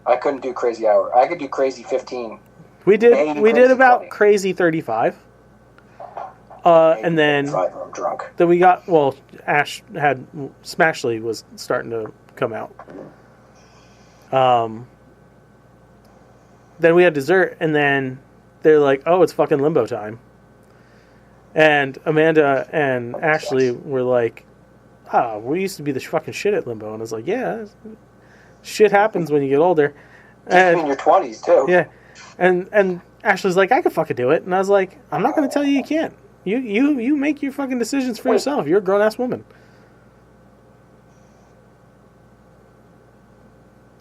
I couldn't do crazy hour. I could do crazy 15. We did crazy about 20. crazy 35. And then... 35 when I'm drunk. Then we got, well, Smashly was starting to come out. Then we had dessert, and then they're like, oh, it's fucking limbo time. And Amanda and Ashley were like, we used to be the fucking shit at limbo. And I was like, yeah, shit happens when you get older. And in your 20s, too. yeah. And Ashley's like, I could fucking do it. And I was like, I'm not going to tell you can't. You make your fucking decisions for yourself. You're a grown-ass woman.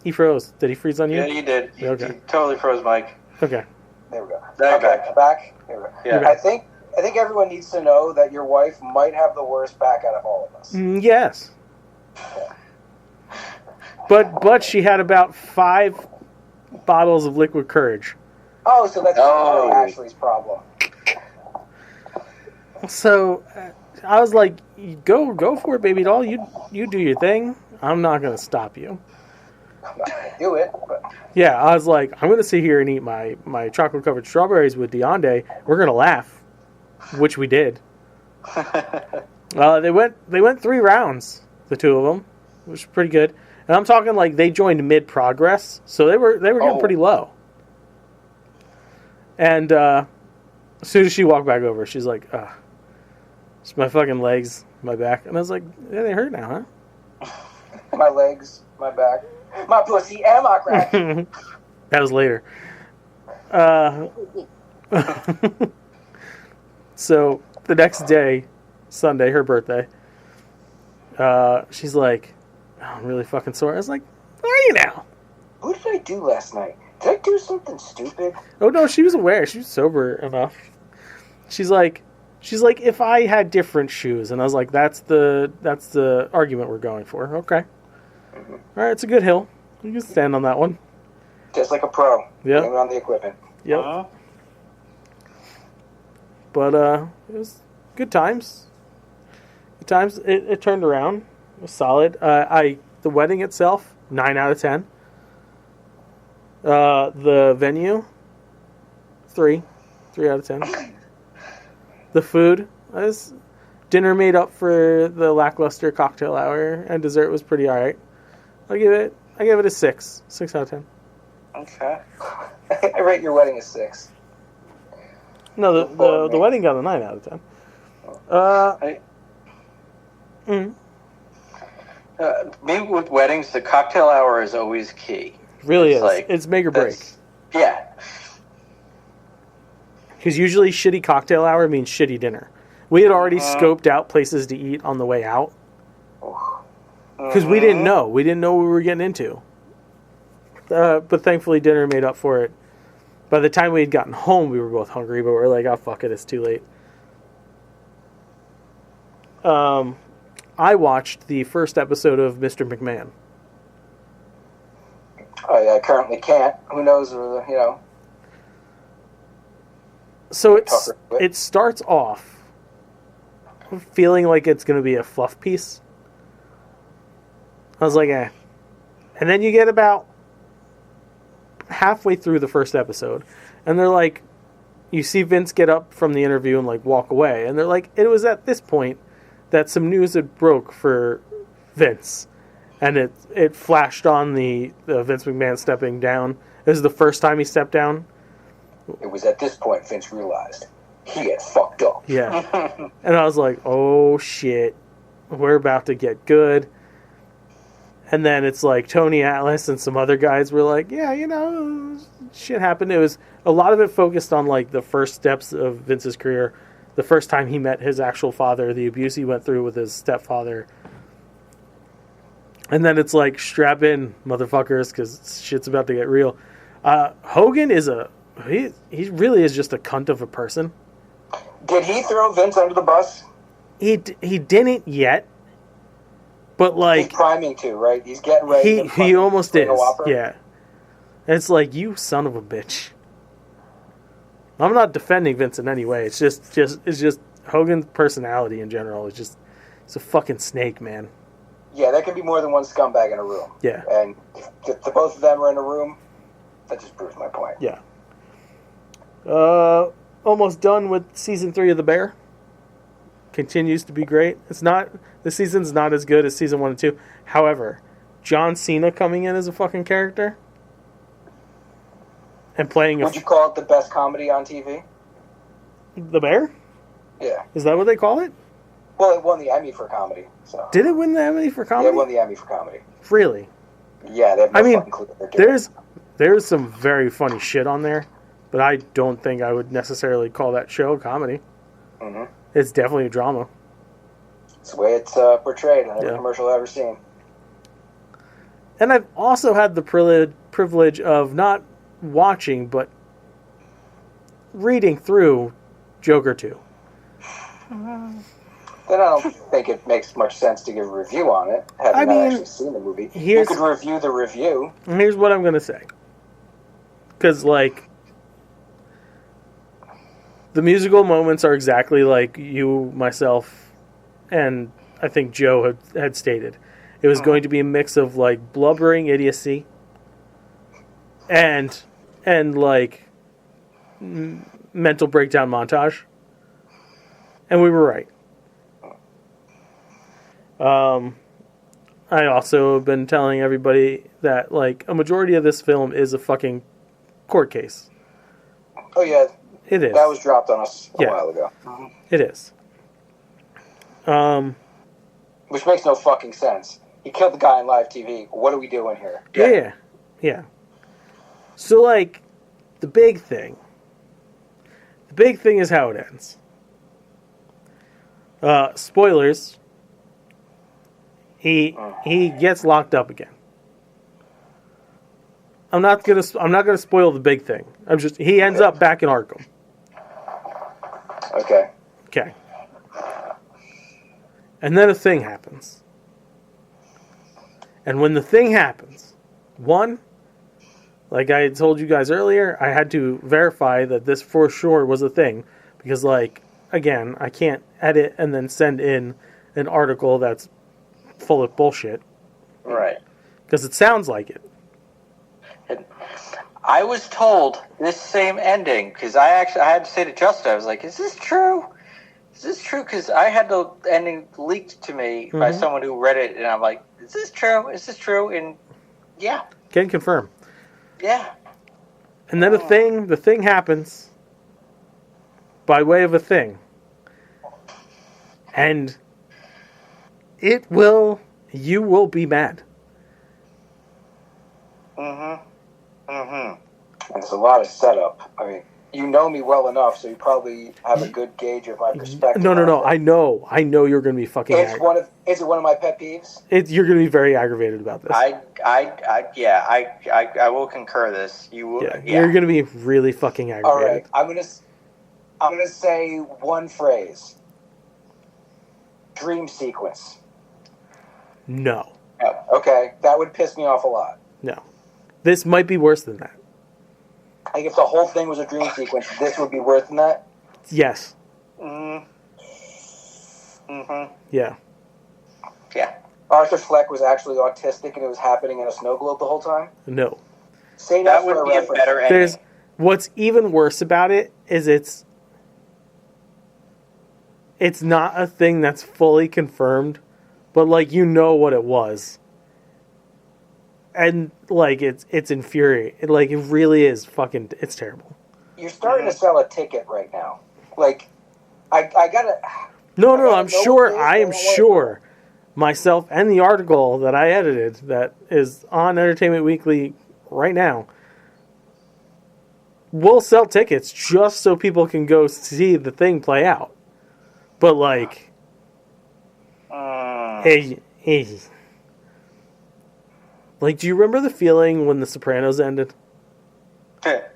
He froze. Did he freeze on you? Yeah, you did. You Okay. totally froze, Mike. Okay. There we go. Okay. I'm back. There we go. Yeah. I think everyone needs to know that your wife might have the worst back out of all of us. Yes. But she had about 5 bottles of liquid courage. Oh, so that's Oh. Ashley's problem. So I was like, go for it, baby doll. You do your thing. I'm not going to stop you. I'm not going to do it, but... Yeah, I was like, I'm going to sit here and eat my chocolate-covered strawberries with Deonde. We're going to laugh, which we did. They went 3 rounds, the two of them, which was pretty good. And I'm talking like they joined mid-progress, so they were getting pretty low. And as soon as she walked back over, she's like, it's my fucking legs, my back. And I was like, yeah, they hurt now, huh? My legs, my back, my pussy, and my crack. That was later. So the next day, Sunday, her birthday, she's like, I'm really fucking sore. I was like, where are you now? What did I do last night? Did I do something stupid? Oh no, she was aware. She was sober enough. She's like, if I had different shoes, and I was like, that's the argument we're going for. Okay, all right, it's a good hill. You can stand on that one. Just like a pro. Yeah. Blame it on the equipment. Yep. But it was good times. Good times. It turned around. It was solid. The wedding itself, 9 out of 10. The venue, 3 out of 10. The food, dinner made up for the lackluster cocktail hour, and dessert was pretty alright. I give it a 6 out of 10. Okay. I rate your wedding a 6. No, the wedding got a 9 out of 10. Me with weddings, the cocktail hour is always key. Really is. Like, it's make or break. Yeah. Because usually shitty cocktail hour means shitty dinner. We had already scoped out places to eat on the way out. Because we didn't know. We didn't know what we were getting into. But thankfully dinner made up for it. By the time we had gotten home, we were both hungry, but we were like, oh, fuck it, it's too late. I watched the first episode of Mr. McMahon. I currently can't. Who knows, So it starts off feeling like it's going to be a fluff piece. I was like, eh. And then you get about halfway through the first episode, and they're like, you see Vince get up from the interview and like walk away, and they're like, it was at this point that some news had broke for Vince, and it flashed on the Vince McMahon stepping down. This is the first time he stepped down. It was at this point Vince realized he had fucked up. Yeah. And I was like, oh shit, we're about to get good. And then it's like Tony Atlas and some other guys were like, yeah, shit happened. It was a lot of it focused on like the first steps of Vince's career. The first time he met his actual father, the abuse he went through with his stepfather. And then it's like, strap in, motherfuckers, because shit's about to get real. Hogan is he really is just a cunt of a person. Did he throw Vince under the bus? He didn't yet, but like he's priming to, right? He's getting ready. He almost is. Yeah, and it's like, you son of a bitch. I'm not defending Vince in any way. It's just Hogan's personality in general. It's a fucking snake, man. Yeah, there can be more than one scumbag in a room. Yeah, and if the both of them are in a room, that just proves my point. Yeah. Almost done with season 3 of The Bear. Continues to be great. The season's not as good as season 1 and 2. However, John Cena coming in as a fucking character and playing Would you call it the best comedy on TV? The Bear? Yeah. Is that what they call it? Well, it won the Emmy for comedy. So. Did it win the Emmy for comedy? Yeah, it won the Emmy for comedy. Really? Yeah, they have no fucking clue what they're doing. There's some very funny shit on there, but I don't think I would necessarily call that show comedy. Mm-hmm. It's definitely a drama. It's the way it's portrayed in every commercial I've ever seen. And I've also had the privilege of not watching, but reading through Joker 2. Then I don't think it makes much sense to give a review on it, having not actually seen the movie. You could review the review. Here's what I'm going to say. Because, like, the musical moments are exactly like you, myself, and I think Joe had stated. It was going to be a mix of, like, blubbering idiocy and like, mental breakdown montage. And we were right. I also have been telling everybody that, like, a majority of this film is a fucking court case. Oh, yeah. It is. That was dropped on us a while ago. It is. Which makes no fucking sense. He killed the guy on live TV. What are we doing here? Yeah. So, like, the big thing is how it ends. Spoilers. He gets locked up again. I'm not gonna spoil the big thing. He ends up back in Arkham. Okay. Okay. And then a thing happens. And when the thing happens, one, like I had told you guys earlier, I had to verify that this for sure was a thing. Because, like, again, I can't edit and then send in an article that's full of bullshit. Right. Because it sounds like it. I was told this same ending because I had to say to Justin, I was like, "Is this true? Is this true?" Because I had the ending leaked to me by someone who read it, and I'm like, "Is this true? Is this true?" And yeah, Can confirm. yeah. And then the thing happens by way of a thing, and you will be mad. There's a lot of setup. I mean, you know me well enough, so you probably have a good gauge of my perspective. No. I know you're going to be fucking. Is it one of my pet peeves? You're going to be very aggravated about this. I will concur this. You will. Yeah. You're going to be really fucking aggravated. All right, I'm gonna say one phrase. Dream sequence. No. Okay, that would piss me off a lot. No. This might be worse than that. Like if the whole thing was a dream sequence, this would be worse than that. Yes. Mm-hmm. Yeah. Yeah. Arthur Fleck was actually autistic and it was happening in a snow globe the whole time. No. Say That for would be a reference. better ending. What's even worse about it is it's not a thing that's fully confirmed, but like you know what it was. And like it's infuriating. Like it really is fucking. It's terrible. You're starting to sell a ticket right now. Like, I gotta. No. I I'm sure. I am sure. Myself and the article that I edited that is on Entertainment Weekly right now will sell tickets just so people can go see the thing play out. But like, like, do you remember the feeling when The Sopranos ended? That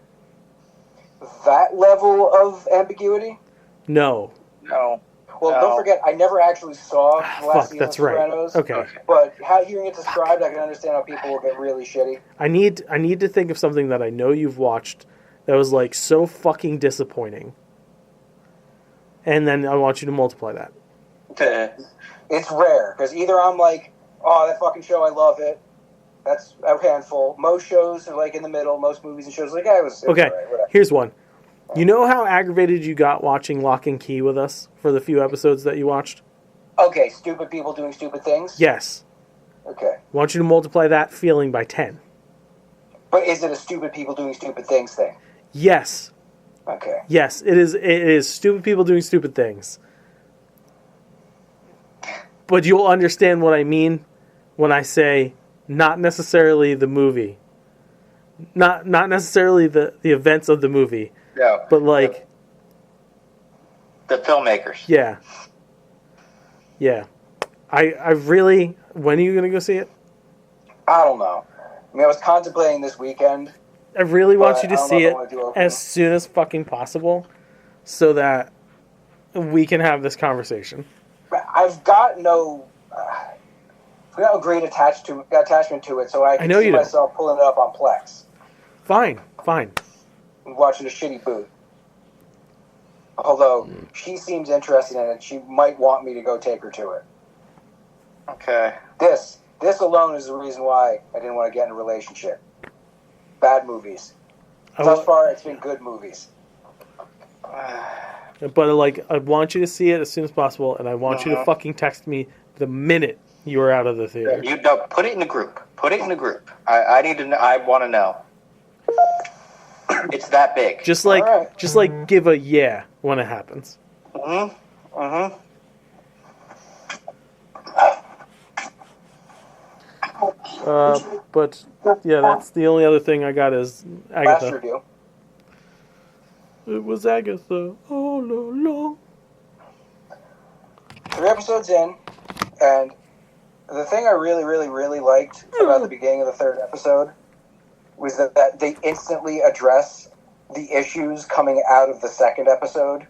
level of ambiguity? No. No. Well, don't forget, I never actually saw the last season of Sopranos. Right. Okay. But hearing it described, I can understand how people will get really shitty. I need to think of something that I know you've watched that was like so fucking disappointing. And then I want you to multiply that. It's rare, because either I'm like, oh, that fucking show, I love it. That's a handful. Most shows are like in the middle. Most movies and shows are like, it was okay, all right, whatever. Here's one. You know how aggravated you got watching Lock and Key with us for the few episodes that you watched? Okay, stupid people doing stupid things? Yes. Okay. I want you to multiply that feeling by 10. But is it a stupid people doing stupid things thing? Yes. Okay. Yes, it is stupid people doing stupid things. But you'll understand what I mean when I say not necessarily the movie. Not necessarily the events of the movie. No. But like the filmmakers. Yeah. Yeah. I really, when are you going to go see it? I don't know. I mean, I was contemplating this weekend. I really want you to see it as as soon as fucking possible so that we can have this conversation. I've got no great attachment to it, so I can see myself pulling it up on Plex. Fine. And watching a shitty boot. Although, she seems interested in it. She might want me to go take her to it. Okay. This alone is the reason why I didn't want to get in a relationship. Bad movies. Thus far, it's been good movies. But like, I want you to see it as soon as possible, and I want you to fucking text me the minute you are out of the theater. You don't put it in the group. Put it in the group. I need to know. I want to know. It's that big. Just like give a yeah when it happens. But yeah, that's the only other thing I got is Agatha. Last review. It was Agatha all along. 3 episodes in, and the thing I really, really, really liked about the beginning of the third episode was that they instantly address the issues coming out of the second episode.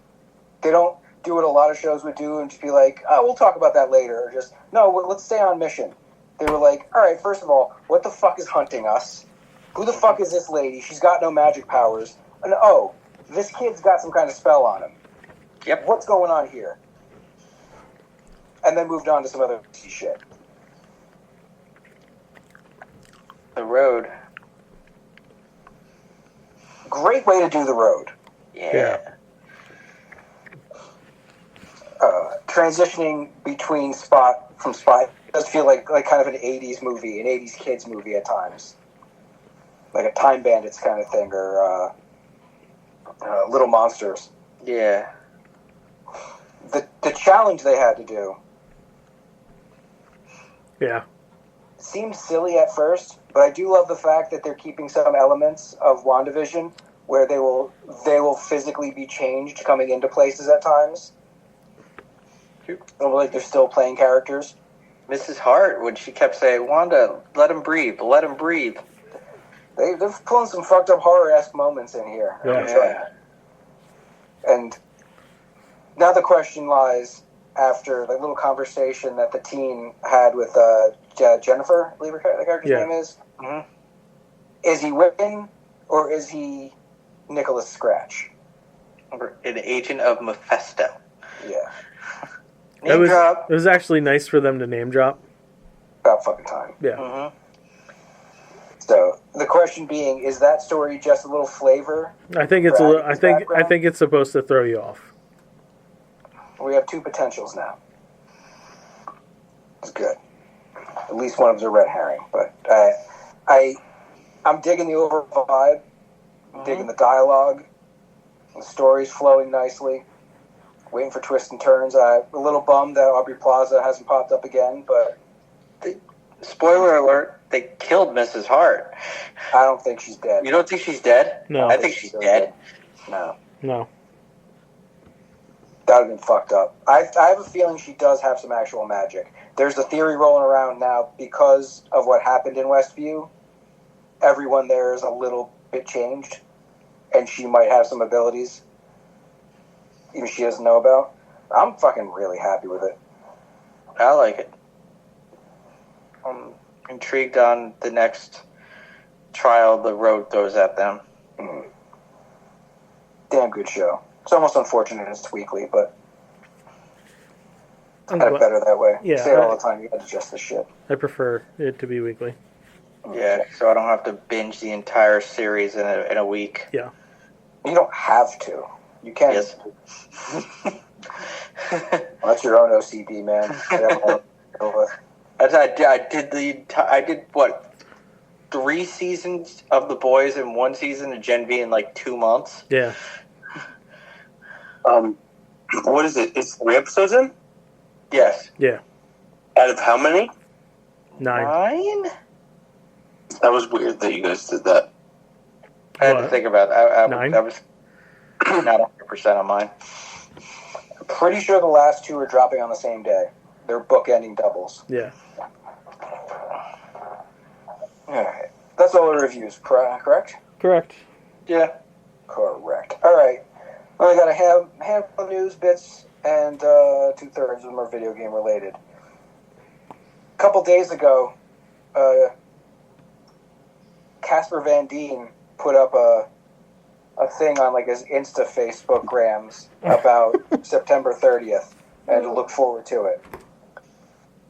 They don't do what a lot of shows would do and just be like, oh, we'll talk about that later. Or just, no, let's stay on mission. They were like, all right, first of all, what the fuck is hunting us? Who the fuck is this lady? She's got no magic powers. And oh, this kid's got some kind of spell on him. Yep. What's going on here? And then moved on to some other shit. The road. Great way to do the road. Yeah. Transitioning between Spot, it does feel like kind of an 80s movie, an 80s kids movie at times. Like a Time Bandits kind of thing, or Little Monsters. Yeah. The challenge they had to do Yeah. seemed silly at first, but I do love the fact that they're keeping some elements of WandaVision where they will physically be changed coming into places at times. Like they're still playing characters. Mrs. Hart, when she kept saying, Wanda, let him breathe, let him breathe. They're pulling some fucked up horror-esque moments in here. Yeah. And now the question lies after the little conversation that the teen had with Jennifer, I believe the character's name is. Mm-hmm. Is he Wiccan or is he Nicholas Scratch? An agent of Mephisto. Yeah. Name drop. It was actually nice for them to name drop. About fucking time. Yeah. Mm-hmm. So the question being, is that story just a little flavor? I think it's I think it's supposed to throw you off. We have two potentials now. It's good. At least one of them's a red herring, but I'm digging the overall vibe. I'm digging the dialogue. The story's flowing nicely. Waiting for twists and turns. A little bummed that Aubrey Plaza hasn't popped up again, but spoiler alert, they killed Mrs. Hart. I don't think she's dead. You don't think she's dead? No. I think she's dead. No. No. That would have been fucked up. I have a feeling she does have some actual magic. There's a theory rolling around now because of what happened in Westview. Everyone there is a little bit changed, and she might have some abilities even she doesn't know about. I'm fucking really happy with it. I like it. I'm intrigued on the next trial the road throws at them. Mm. Damn good show. It's almost unfortunate it's weekly, but it's kind of better that way. Yeah, I say it all the time, you gotta adjust the shit. I prefer it to be weekly. Yeah, so I don't have to binge the entire series in a week. Yeah. You don't have to. You can. Yes. That's your own OCD, man. I did what? 3 seasons of The Boys and 1 season of Gen V in like 2 months. Yeah. What is it? It's 3 episodes in? Yes. Yeah. Out of how many? 9. That was weird that you guys did that. I had to What? think about it. 9? That was not 100% on mine. I'm pretty sure the last 2 are dropping on the same day. They're bookending doubles. Yeah. Alright. That's all the reviews, correct? Correct. Yeah. Correct. Alright. Well, I got a handful of news bits, and 2/3 of them are video game related. A couple days ago, Casper Van Dien put up a thing on like his Insta Facebook grams about September 30th, and to look forward to it.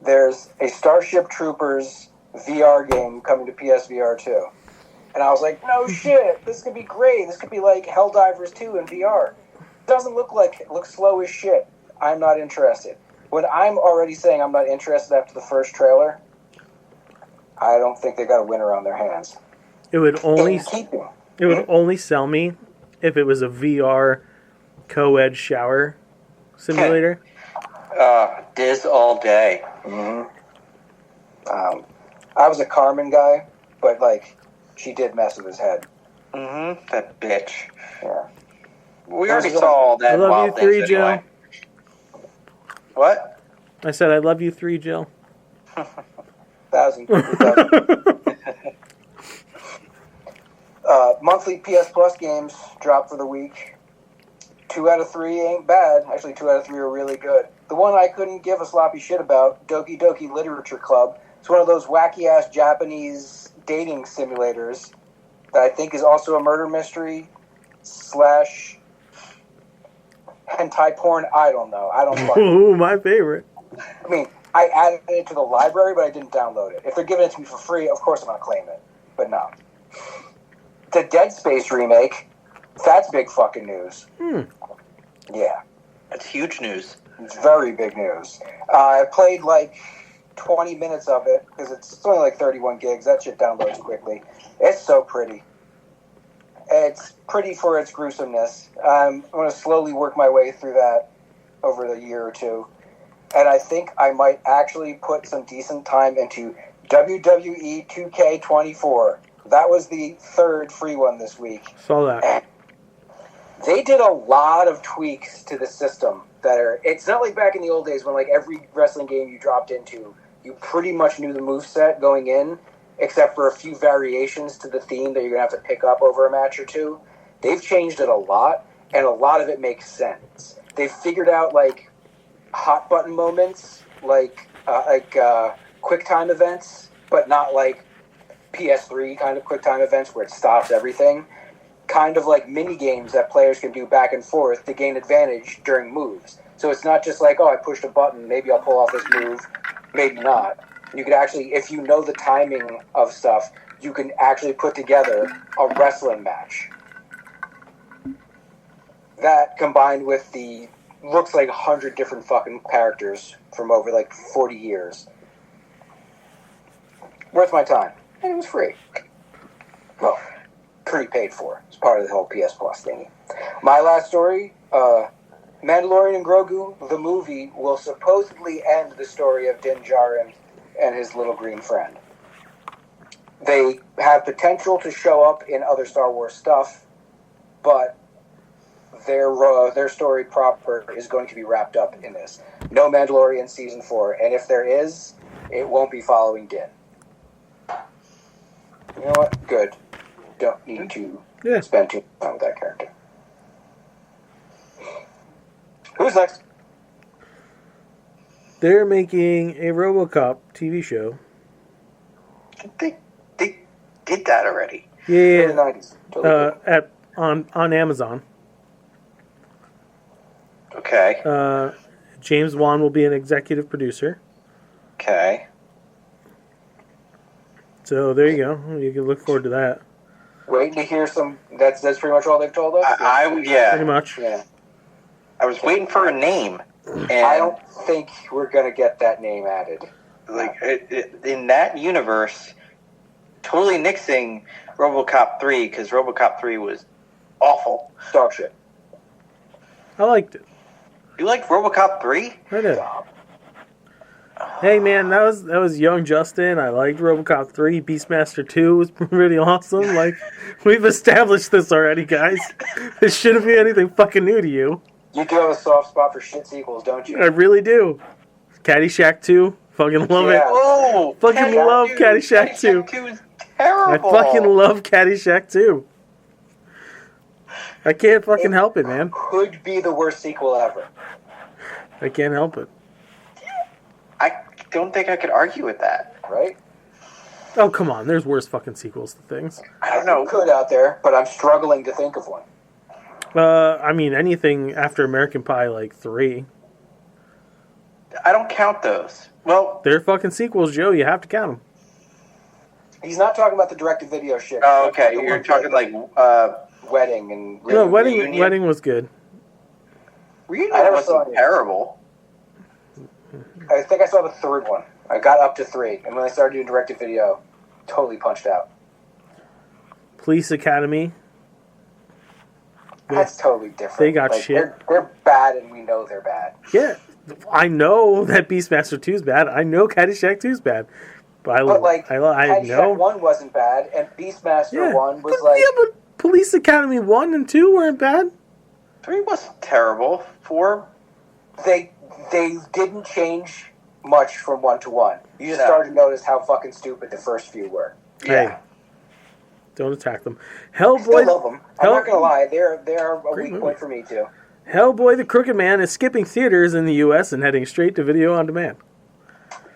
There's a Starship Troopers VR game coming to PSVR 2. And I was like, no shit, this could be great. This could be like Helldivers 2 in VR. Doesn't look like it. Looks slow as shit. I'm not interested. When I'm already saying I'm not interested after the first trailer, I don't think they got a winner on their hands. It would only In only sell me if it was a VR co-ed shower simulator. Diz all day. Mm-hmm. I was a Carmen guy, but like, she did mess with his head. Mm-hmm. That bitch. Yeah. We already saw all that. I love you wild 3, things Jill. anyway. What? I said I love you 3, Jill. 1,000. Monthly PS Plus games drop for the week. 2 out of 3 ain't bad. Actually, 2 out of 3 are really good. The one I couldn't give a sloppy shit about, Doki Doki Literature Club. It's one of those wacky-ass Japanese dating simulators that I think is also a murder mystery / hentai porn. I don't know. I don't fucking... Ooh, my favorite. I mean, I added it to the library, but I didn't download it. If they're giving it to me for free, of course I'm going to claim it. But no. The Dead Space remake, that's big fucking news. Yeah. That's huge news. It's very big news. I played like 20 minutes of it, because it's only like 31 gigs. That shit downloads quickly. It's so pretty. It's pretty for its gruesomeness. I'm going to slowly work my way through that over the year or two. And I think I might actually put some decent time into WWE 2K24. That was the third free one this week. Saw that. And they did a lot of tweaks to the system that are... It's not like back in the old days when like every wrestling game you dropped into, you pretty much knew the moveset going in, except for a few variations to the theme that you're going to have to pick up over a match or two. They've changed it a lot, and a lot of it makes sense. They've figured out like hot button moments, like quick time events, but not like PS3 kind of quick time events where it stops everything. Kind of like mini games that players can do back and forth to gain advantage during moves. So it's not just like, oh, I pushed a button, maybe I'll pull off this move, maybe not. You could actually, if you know the timing of stuff, you can actually put together a wrestling match. That combined with the looks like 100 different fucking characters from over like 40 years. Worth my time. And it was free. Well, pretty paid for. It's part of the whole PS Plus thingy. My last story, Mandalorian and Grogu, the movie, will supposedly end the story of Din Djarin and his little green friend. They have potential to show up in other Star Wars stuff, but their story proper is going to be wrapped up in this. No Mandalorian Season 4, and if there is, it won't be following Din. You know what? Good. Don't need to spend too much time with that character. Who's next? They're making a RoboCop TV show. They did that already. Yeah, 90s. Totally on Amazon. Okay. James Wan will be an executive producer. Okay. So there you go. You can look forward to that. Waiting to hear some. That's pretty much all they've told us. Pretty much. Yeah. I was waiting for a name, and I don't think we're gonna get that name added. like in that universe, totally nixing RoboCop 3 because RoboCop 3 was awful. Dog shit. I liked it. You liked RoboCop 3? I did. Hey man, that was young Justin. I liked RoboCop 3. Beastmaster 2 was pretty awesome. Like, we've established this already, guys. This shouldn't be anything fucking new to you. You do have a soft spot for shit sequels, don't you? I really do. Caddyshack 2. Fucking love it. Oh, Fucking love Caddyshack 2. Caddyshack 2 is terrible. I fucking love Caddyshack 2. I can't fucking help it, man. Could be the worst sequel ever. I can't help it. I don't think I could argue with that. Right? Oh, come on. There's worse fucking sequels to things. I don't know. Could out there, but I'm struggling to think of one. I mean, anything after American Pie, like 3. I don't count those. Well, They're fucking sequels, Joe. You have to count them. He's not talking about the direct-to-video shit. oh, okay. You're talking like Wedding and... No, Reunion? Wedding was good. Reunion I never wasn't saw it. terrible. I think I saw the third one. I got up to 3, and when I started doing direct-to-video, totally punched out. Police Academy. That's totally different. They got shit. They're bad, and we know they're bad. Yeah, I know that Beastmaster 2 is bad. I know Caddyshack 2 is bad. But Caddyshack know. 1 wasn't bad, and Beastmaster 1 was but Police Academy 1 and 2 weren't bad. 3 wasn't terrible. 4... They didn't change much from 1 to 1. You just started to notice how fucking stupid the first few were. Hey, don't attack them. I still Hellboy, love them. I'm not gonna lie, they are a Great weak movie. point for me too. Hellboy the Crooked Man is skipping theaters in the U.S. and heading straight to video on demand.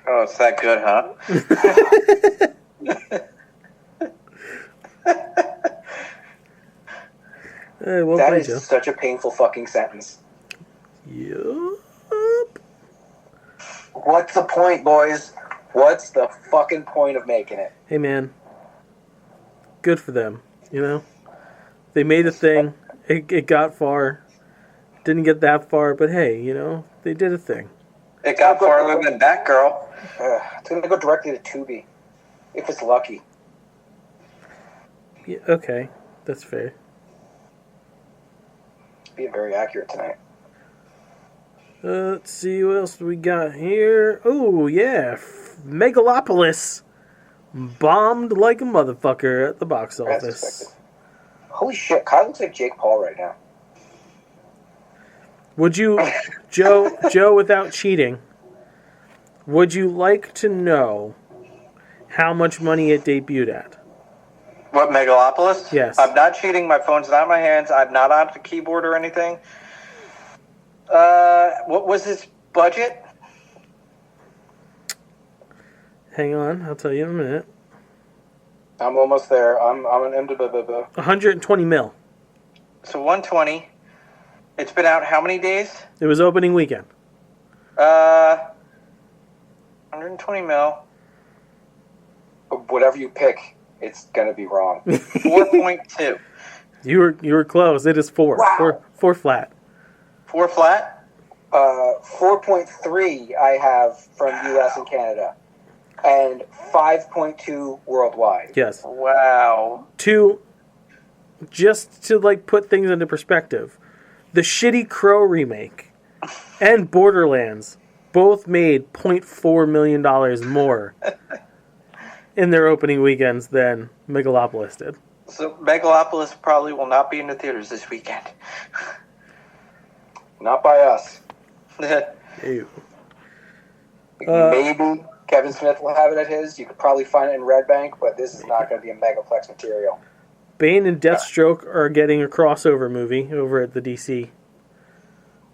Oh, it's that good, huh? Well That played, is Joe. such a painful fucking sentence. Yup. What's the point, boys? What's the fucking point of making it? Hey, man. Good for them, you know? They made a thing. It got far. Didn't get that far, but hey, you know, they did a thing. It got farther than Batgirl. It's gonna go directly to Tubi, if it's lucky. Yeah, okay, that's fair. Being very accurate tonight. Let's see what else we got here. Oh, yeah. Megalopolis bombed like a motherfucker at the box As office. expected. Holy shit, Kyle looks like Jake Paul right now. Would you, Joe, without cheating, would you like to know how much money it debuted at? What, Megalopolis? Yes. I'm not cheating. My phone's not in my hands. I'm not on the keyboard or anything. What was his budget? Hang on, I'll tell you in a minute. I'm almost there. I'm an MDB. 120 mil. So 120. It's been out how many days? It was opening weekend. 120 mil. Whatever you pick, it's gonna be wrong. 4.2. You were close. It is 4. Wow. 4 flat. 4 flat? 4.3 I have from U.S. and Canada, and 5.2 worldwide. Yes. Wow. Just to like put things into perspective, the shitty Crow remake and Borderlands both made $0.4 million more in their opening weekends than Megalopolis did. So Megalopolis probably will not be in the theaters this weekend. Not by us. Ew. Maybe Kevin Smith will have it at his. You could probably find it in Red Bank, but this is not going to be a Megaplex material. Bane and Deathstroke are getting a crossover movie over at the DC.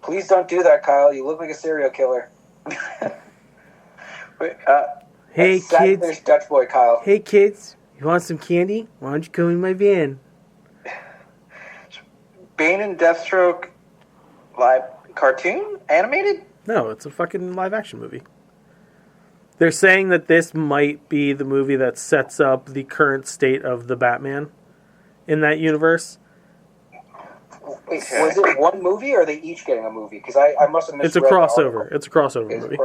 Please don't do that, Kyle. You look like a serial killer. Wait, Hey There's kids, Dutch boy, Kyle. you want some candy? Why don't you come in my van? Bane and Deathstroke live cartoon? Animated? No, it's a fucking live action movie. They're saying that this might be the movie that sets up the current state of the Batman in that universe. Wait, was it one movie, or are they each getting a movie? Because I must have It's a misread the crossover. article. It's a crossover Is it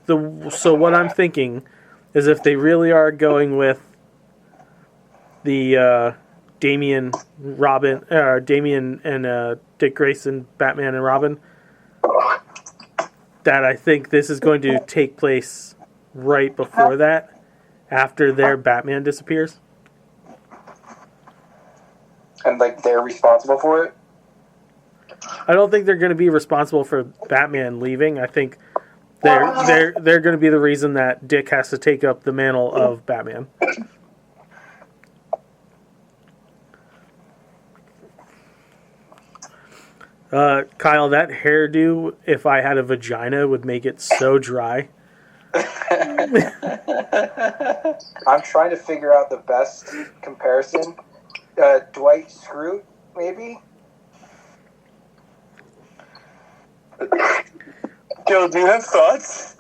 movie. So what I'm thinking is if they really are going with the Damian and Dick Grayson Batman and Robin, that I think this is going to take place right before that, after their Batman disappears. And like they're responsible for it. I don't think they're going to be responsible for Batman leaving. I think they're going to be the reason that Dick has to take up the mantle of Batman. Kyle, that hairdo, if I had a vagina, would make it so dry. I'm trying to figure out the best comparison. Dwight Schrute, maybe? Joe, do you have thoughts?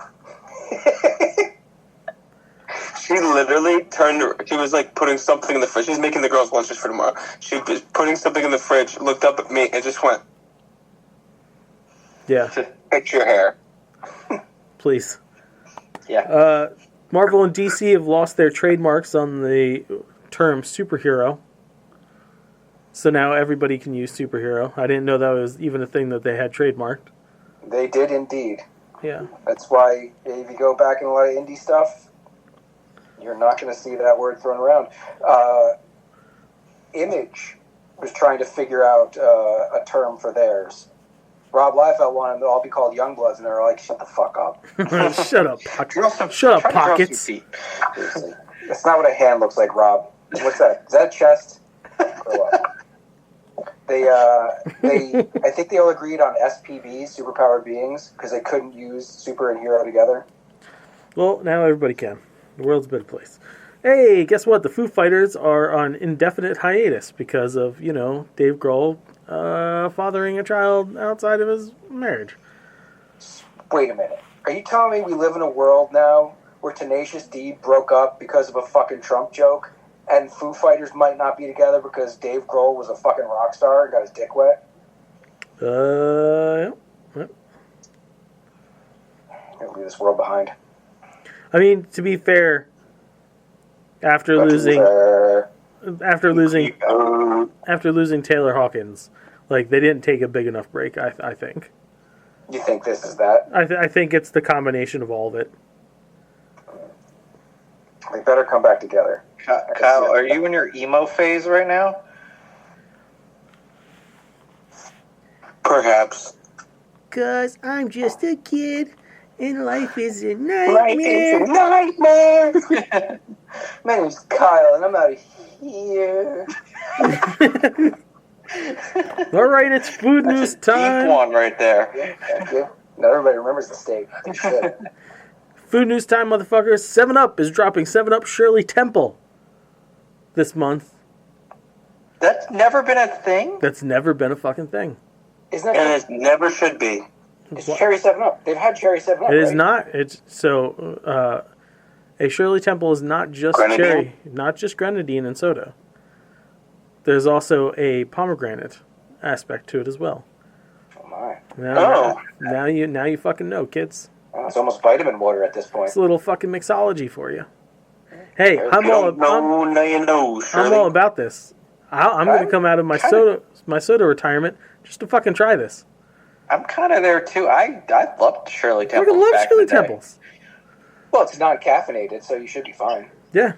She literally she was like putting something in the fridge. She's making the girls' lunches for tomorrow. She was putting something in the fridge, looked up at me, and just went, Yeah, fix your hair. please. Yeah. Marvel and DC have lost their trademarks on the term superhero. So now everybody can use superhero. I didn't know that was even a thing that they had trademarked. They did indeed. Yeah. That's why if you go back in a lot of indie stuff, you're not going to see that word thrown around. Image was trying to figure out a term for theirs, Rob Liefeld wanted them to all be called Youngbloods, and they were like, shut the fuck up. Shut up, shut up, pockets. Seriously. That's not what a hand looks like, Rob. What's that? Is that a chest? Grow up. I think they all agreed on SPBs, superpowered beings, because they couldn't use super and hero together. Well, now everybody can. The world's a better place. Hey, guess what? The Foo Fighters are on indefinite hiatus because of, Dave Grohl fathering a child outside of his marriage. Wait a minute. Are you telling me we live in a world now where Tenacious D broke up because of a fucking Trump joke, and Foo Fighters might not be together because Dave Grohl was a fucking rock star and got his dick wet? Yeah. I'll leave this world behind. I mean, to be fair, after losing Taylor Hawkins, they didn't take a big enough break. I think. You think this is that? I think it's the combination of all of it. They better come back together. Kyle, are you in your emo phase right now? Perhaps. 'Cause I'm just a kid, and life is a nightmare. Life is a nightmare. My name's Kyle, and I'm out of here. All right, it's food news time. Deep one right there. Thank you. Not everybody remembers the steak. They should. Food news time, motherfuckers. 7-Up is dropping 7-Up Shirley Temple this month. That's never been a thing? That's never been a fucking thing. Isn't that? And it never should be. It's Cherry 7-Up. They've had Cherry 7-Up. It is right? not. It's so. A Shirley Temple is not just Grenadine? cherry, not just grenadine and soda. There's also a pomegranate aspect to it as well. Oh my! Now you fucking know, kids. Oh, it's almost vitamin water at this point. It's a little fucking mixology for you. Hey, I'm You all don't know, now you know, Shirley. I'm all about this. I'm going to come out of my soda retirement just to fucking try this. I'm kind of there too. I loved Shirley I Temple. fucking love Shirley Temples. Well, it's non-caffeinated, so you should be fine. Yeah,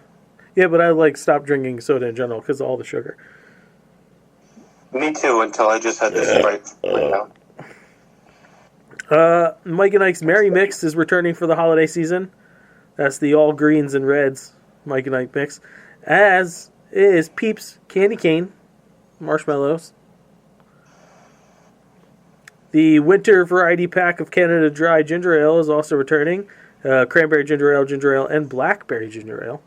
but I stopped drinking soda in general because of all the sugar. Me too, until I just had this Sprite right now. Mike and Ike's Merry Mix is returning for the holiday season. That's the all greens and reds Mike and Ike mix. As is Peeps Candy Cane Marshmallows. The winter variety pack of Canada Dry Ginger Ale is also returning. Cranberry ginger ale, and blackberry ginger ale.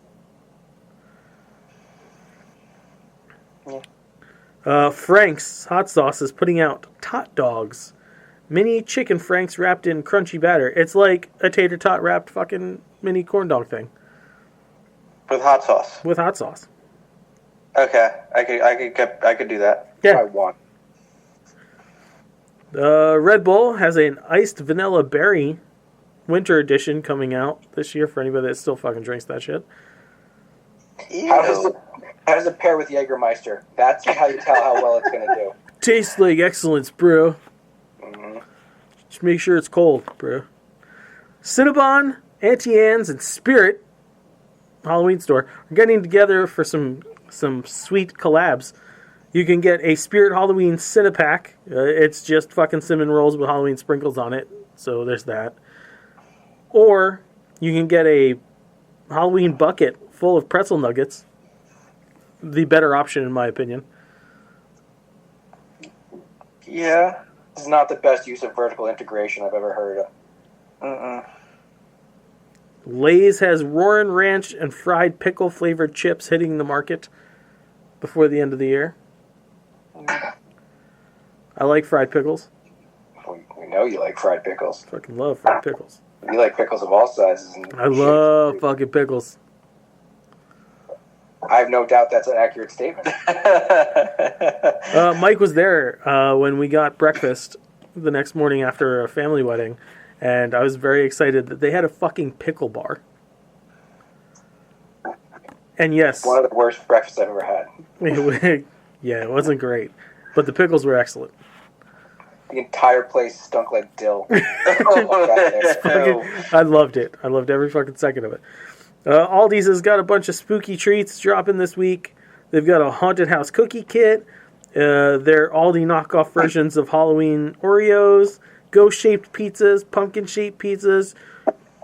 Frank's Hot Sauce is putting out Tot Dogs. Mini chicken franks wrapped in crunchy batter. It's like a tater tot wrapped fucking mini corn dog thing. With hot sauce. With hot sauce. Okay, I could do that. Yeah. I want. Red Bull has an iced vanilla berry winter edition coming out this year for anybody that still fucking drinks that shit. How does it pair with Jägermeister? That's how you tell how well it's going to do. Tastes like excellence, bro. Mm-hmm. Just make sure it's cold, bro. Cinnabon, Auntie Anne's, and Spirit Halloween store are getting together for some sweet collabs. You can get a Spirit Halloween Cinepack. It's just fucking cinnamon rolls with Halloween sprinkles on it. So there's that. Or you can get a Halloween bucket full of pretzel nuggets. The better option, in my opinion. Yeah. This is not the best use of vertical integration I've ever heard of. Lay's has Roaring Ranch and fried pickle flavored chips hitting the market before the end of the year. I like fried pickles. We know you like fried pickles. Fucking love fried pickles. You like pickles of all sizes. And I love fucking pickles. I have no doubt that's an accurate statement. Mike was there when we got breakfast the next morning after a family wedding, and I was very excited that they had a fucking pickle bar. And yes, One of the worst breakfasts I've ever had. yeah, it wasn't great, but the pickles were excellent. The entire place stunk like dill. I loved it. I loved every fucking second of it. Aldi's has got a bunch of spooky treats dropping this week. They've got a haunted house cookie kit, They're Aldi knockoff versions of Halloween Oreos, ghost-shaped pizzas, pumpkin-shaped pizzas,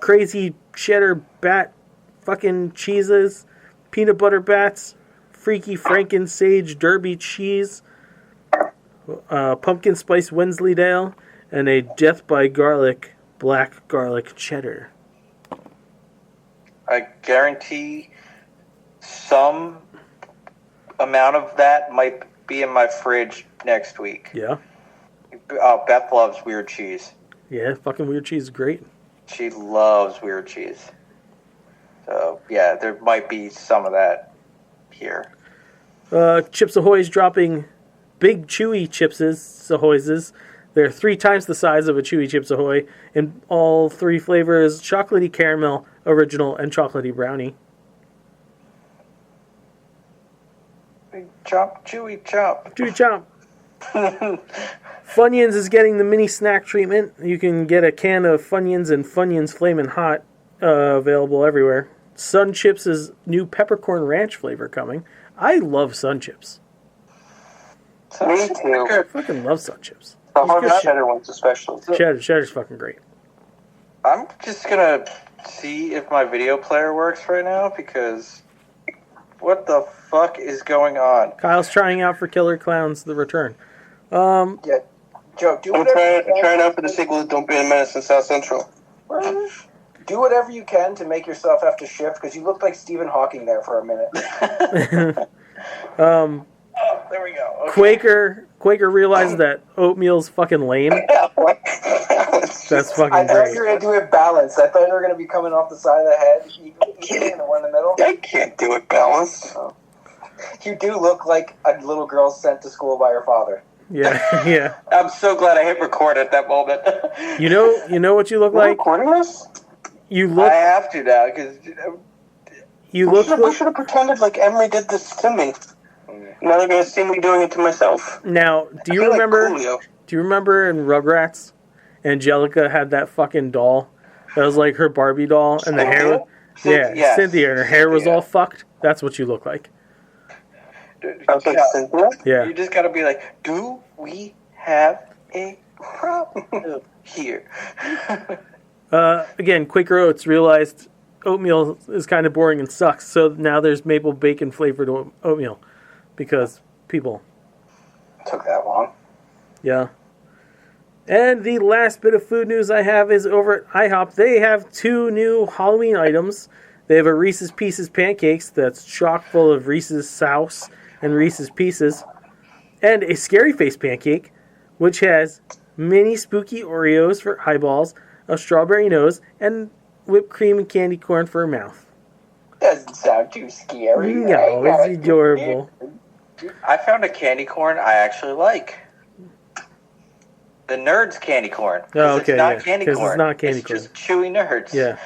crazy cheddar bat fucking cheeses, peanut butter bats, freaky Franken sage derby cheese, pumpkin spice Wensleydale, and a death by garlic black garlic cheddar. I guarantee some amount of that might be in my fridge next week. Yeah. Beth loves weird cheese. Yeah, fucking weird cheese is great. She loves weird cheese. So, yeah, there might be some of that here. Chips Ahoy's dropping big chewy Chipses Ahoy's. They're 3 times the size of a chewy Chips Ahoy in all 3 flavors: chocolatey caramel, original, and chocolatey brownie. Big chomp, chewy chomp. Chewy chomp. Funyuns is getting the mini snack treatment. You can get a can of Funyuns and Funyuns Flamin' Hot available everywhere. Sun Chips' new peppercorn ranch flavor coming. I love Sun Chips. Me too. I fucking love Sun Chips. The hard cheddar ones especially. Cheddar's fucking great. I'm just going to see if my video player works right now, because what the fuck is going on? Kyle's trying out for Killer Clowns: The Return. Yeah, Joe, do I'm whatever trying out for the sequel to Don't Be a Menace in South Central. Do whatever you can to make yourself have to shift, because you looked like Stephen Hawking there for a minute. Oh, there we go. Okay. Quaker realized that oatmeal's fucking lame. That's fucking I thought great. you were going to do it balanced. I thought you were going to be coming off the side of the head, and the one in the middle. I can't do it balanced. Oh. You do look like a little girl sent to school by her father. Yeah, yeah. I'm so glad I hit record at that moment. You know what you look We're like? recording this? You look. I have to now, because You We look. should have pretended like Emery did this to me. Now they're going to see me doing it to myself. Now, do you I feel like remember? Coolio. Do you remember in Rugrats, Angelica had that fucking doll that was like her Barbie doll, and the hair. Yes. Cynthia, and her hair was Cynthia. all fucked. That's what you look like. I was like, Cynthia? Yeah. You just gotta be like, do we have a problem here? Again, Quaker Oats realized oatmeal is kind of boring and sucks, so now there's maple bacon flavored oatmeal because people. Took that long. Yeah. And the last bit of food news I have is over at IHOP. They have 2 new Halloween items. They have a Reese's Pieces pancakes that's chock full of Reese's sauce and Reese's Pieces, and a Scary Face pancake, which has mini spooky Oreos for eyeballs, a strawberry nose, and whipped cream and candy corn for a mouth. Doesn't sound too scary. No, it's adorable. I found a candy corn I actually like. The Nerds candy corn. Oh, okay, It's not yeah, candy 'cause corn. it's not candy It's corn. just chewy Nerds. Yeah.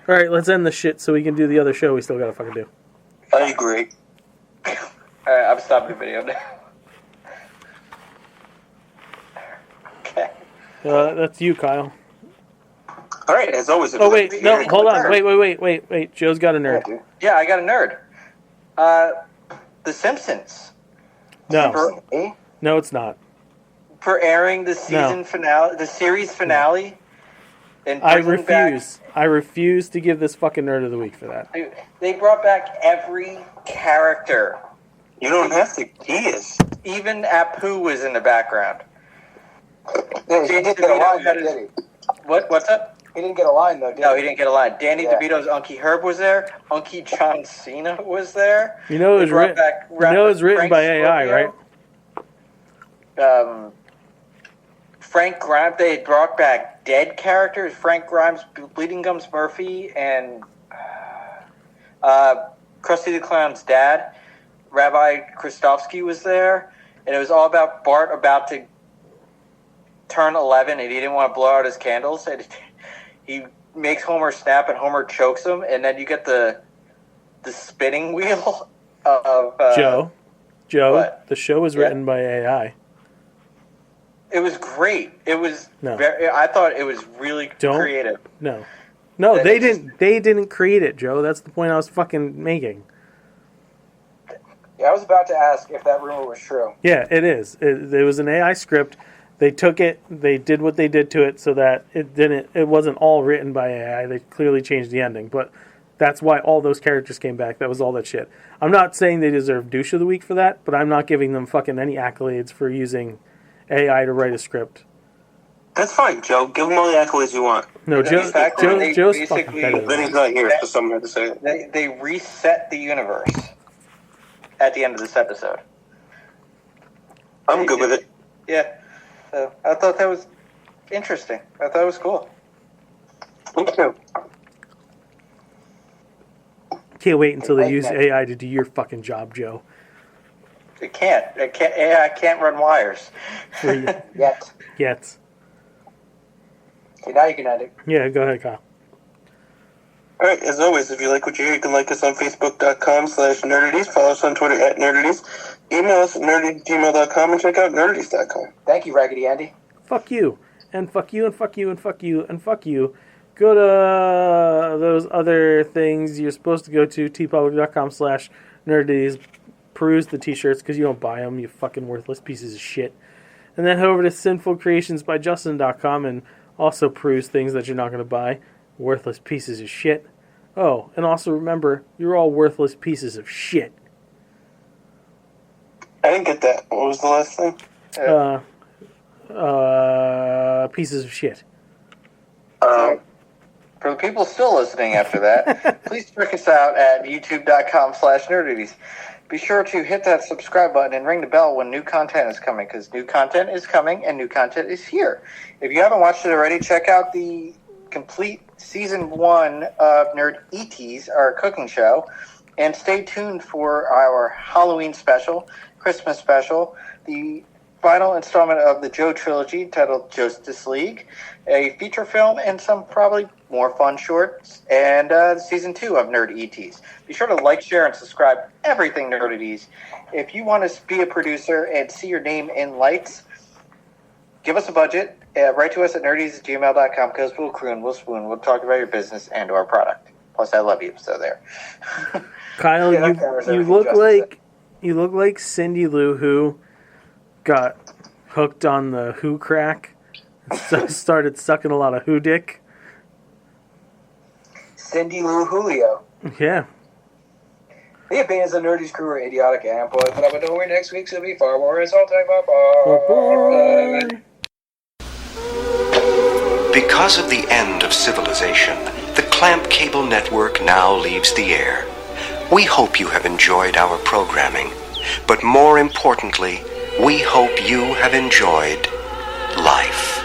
All right, let's end the shit so we can do the other show we still gotta fucking do. I agree. Alright, I'm stopping the video now. Okay. That's you, Kyle. All right, as always. Oh wait, no, hold on. Wait. Joe's got a nerd. Yeah, I got a nerd. The Simpsons. No, Eh? no, it's not. For airing the season finale, the series finale. And I bringing back- refuse. I refuse to give this fucking nerd of the week for that. Dude, they brought back every character. You don't have to. He is. Even Apu was in the background. Yeah, he didn't get a line, though, did he? What's up? He didn't get a line, though, did No, he didn't get a line. Danny Yeah. DeVito's Unky Herb was there. Unky John Cena was there. You know it was They brought written. back You know it was written Frank by AI, right? Scorpio. Frank Grimes. They brought back dead characters. Frank Grimes, Bleeding Gums Murphy, and Krusty the Clown's dad. Rabbi Kristofsky was there, and it was all about Bart about to turn 11, and he didn't want to blow out his candles, and he makes Homer snap, and Homer chokes him, and then you get the spinning wheel of Joe, what? the show was Yeah. written by AI. It was great. It was. No. I thought it was really Don't- creative. No, That they is just- didn't. They didn't create it, Joe. That's the point I was fucking making. Yeah, I was about to ask if that rumor was true. Yeah, it is. It was an AI script. They took it. They did what they did to it so that it didn't. It wasn't all written by AI. They clearly changed the ending, but that's why all those characters came back. That was all that shit. I'm not saying they deserve douche of the week for that, but I'm not giving them fucking any accolades for using AI to write a script. That's fine, Joe. Give him all the accolades you want. No, The fact that they Joe's basically- fucking better than Then he's not here, so someone had to say it. They reset the universe at the end of this episode. I'm good with it. Yeah. So I thought that was interesting. I thought it was cool. Me too. Can't wait until they Like use that. AI to do your fucking job, Joe. It can't. AI can't run wires. Yet. Yet. Okay, now you can end it. Yeah, go ahead, Kyle. Alright, as always, if you like what you hear, you can like us on Facebook.com/Nerdities, follow us on Twitter @Nerdities, email us at nerdities@gmail.com, and check out nerdities.com. Thank you, Raggedy Andy. Fuck you. And fuck you, and fuck you, and fuck you, and fuck you. Go to those other things you're supposed to go to, tpublic.com/nerdities. Peruse the t-shirts because you don't buy them, you fucking worthless pieces of shit. And then head over to sinfulcreationsbyjustin.com and also peruse things that you're not going to buy. Worthless pieces of shit. Oh, and also remember, you're all worthless pieces of shit. I didn't get that. What was the last thing? Pieces of shit. For the people still listening after that, please check us out at youtube.com/nerdities. Be sure to hit that subscribe button and ring the bell when new content is coming, because new content is coming and new content is here. If you haven't watched it already, check out the complete season 1 of Nerd ETs, our cooking show, and stay tuned for our Halloween special, Christmas special, the final installment of the Joe trilogy titled Justice League, a feature film, and some probably more fun shorts, and season 2 of Nerd ETs. Be sure to like, share, and subscribe everything Nerdities. If you want to be a producer and see your name in lights, give us a budget. Write to us at nerdies@gmail.com, because we'll croon, we'll spoon, we'll talk about your business and our product. Plus, I love you, so there. Kyle, Yeah, that covers you everything look Justin like you look like Cindy Lou Who got hooked on the Who crack and started sucking a lot of Who dick. Cindy Lou Julio. Yeah. The opinions of Nerdy's crew are idiotic and unemployed, but I would know where next week's will be far more insulting. Bye-bye. Because of the end of civilization, the Clamp Cable Network now leaves the air. We hope you have enjoyed our programming, but more importantly, we hope you have enjoyed life.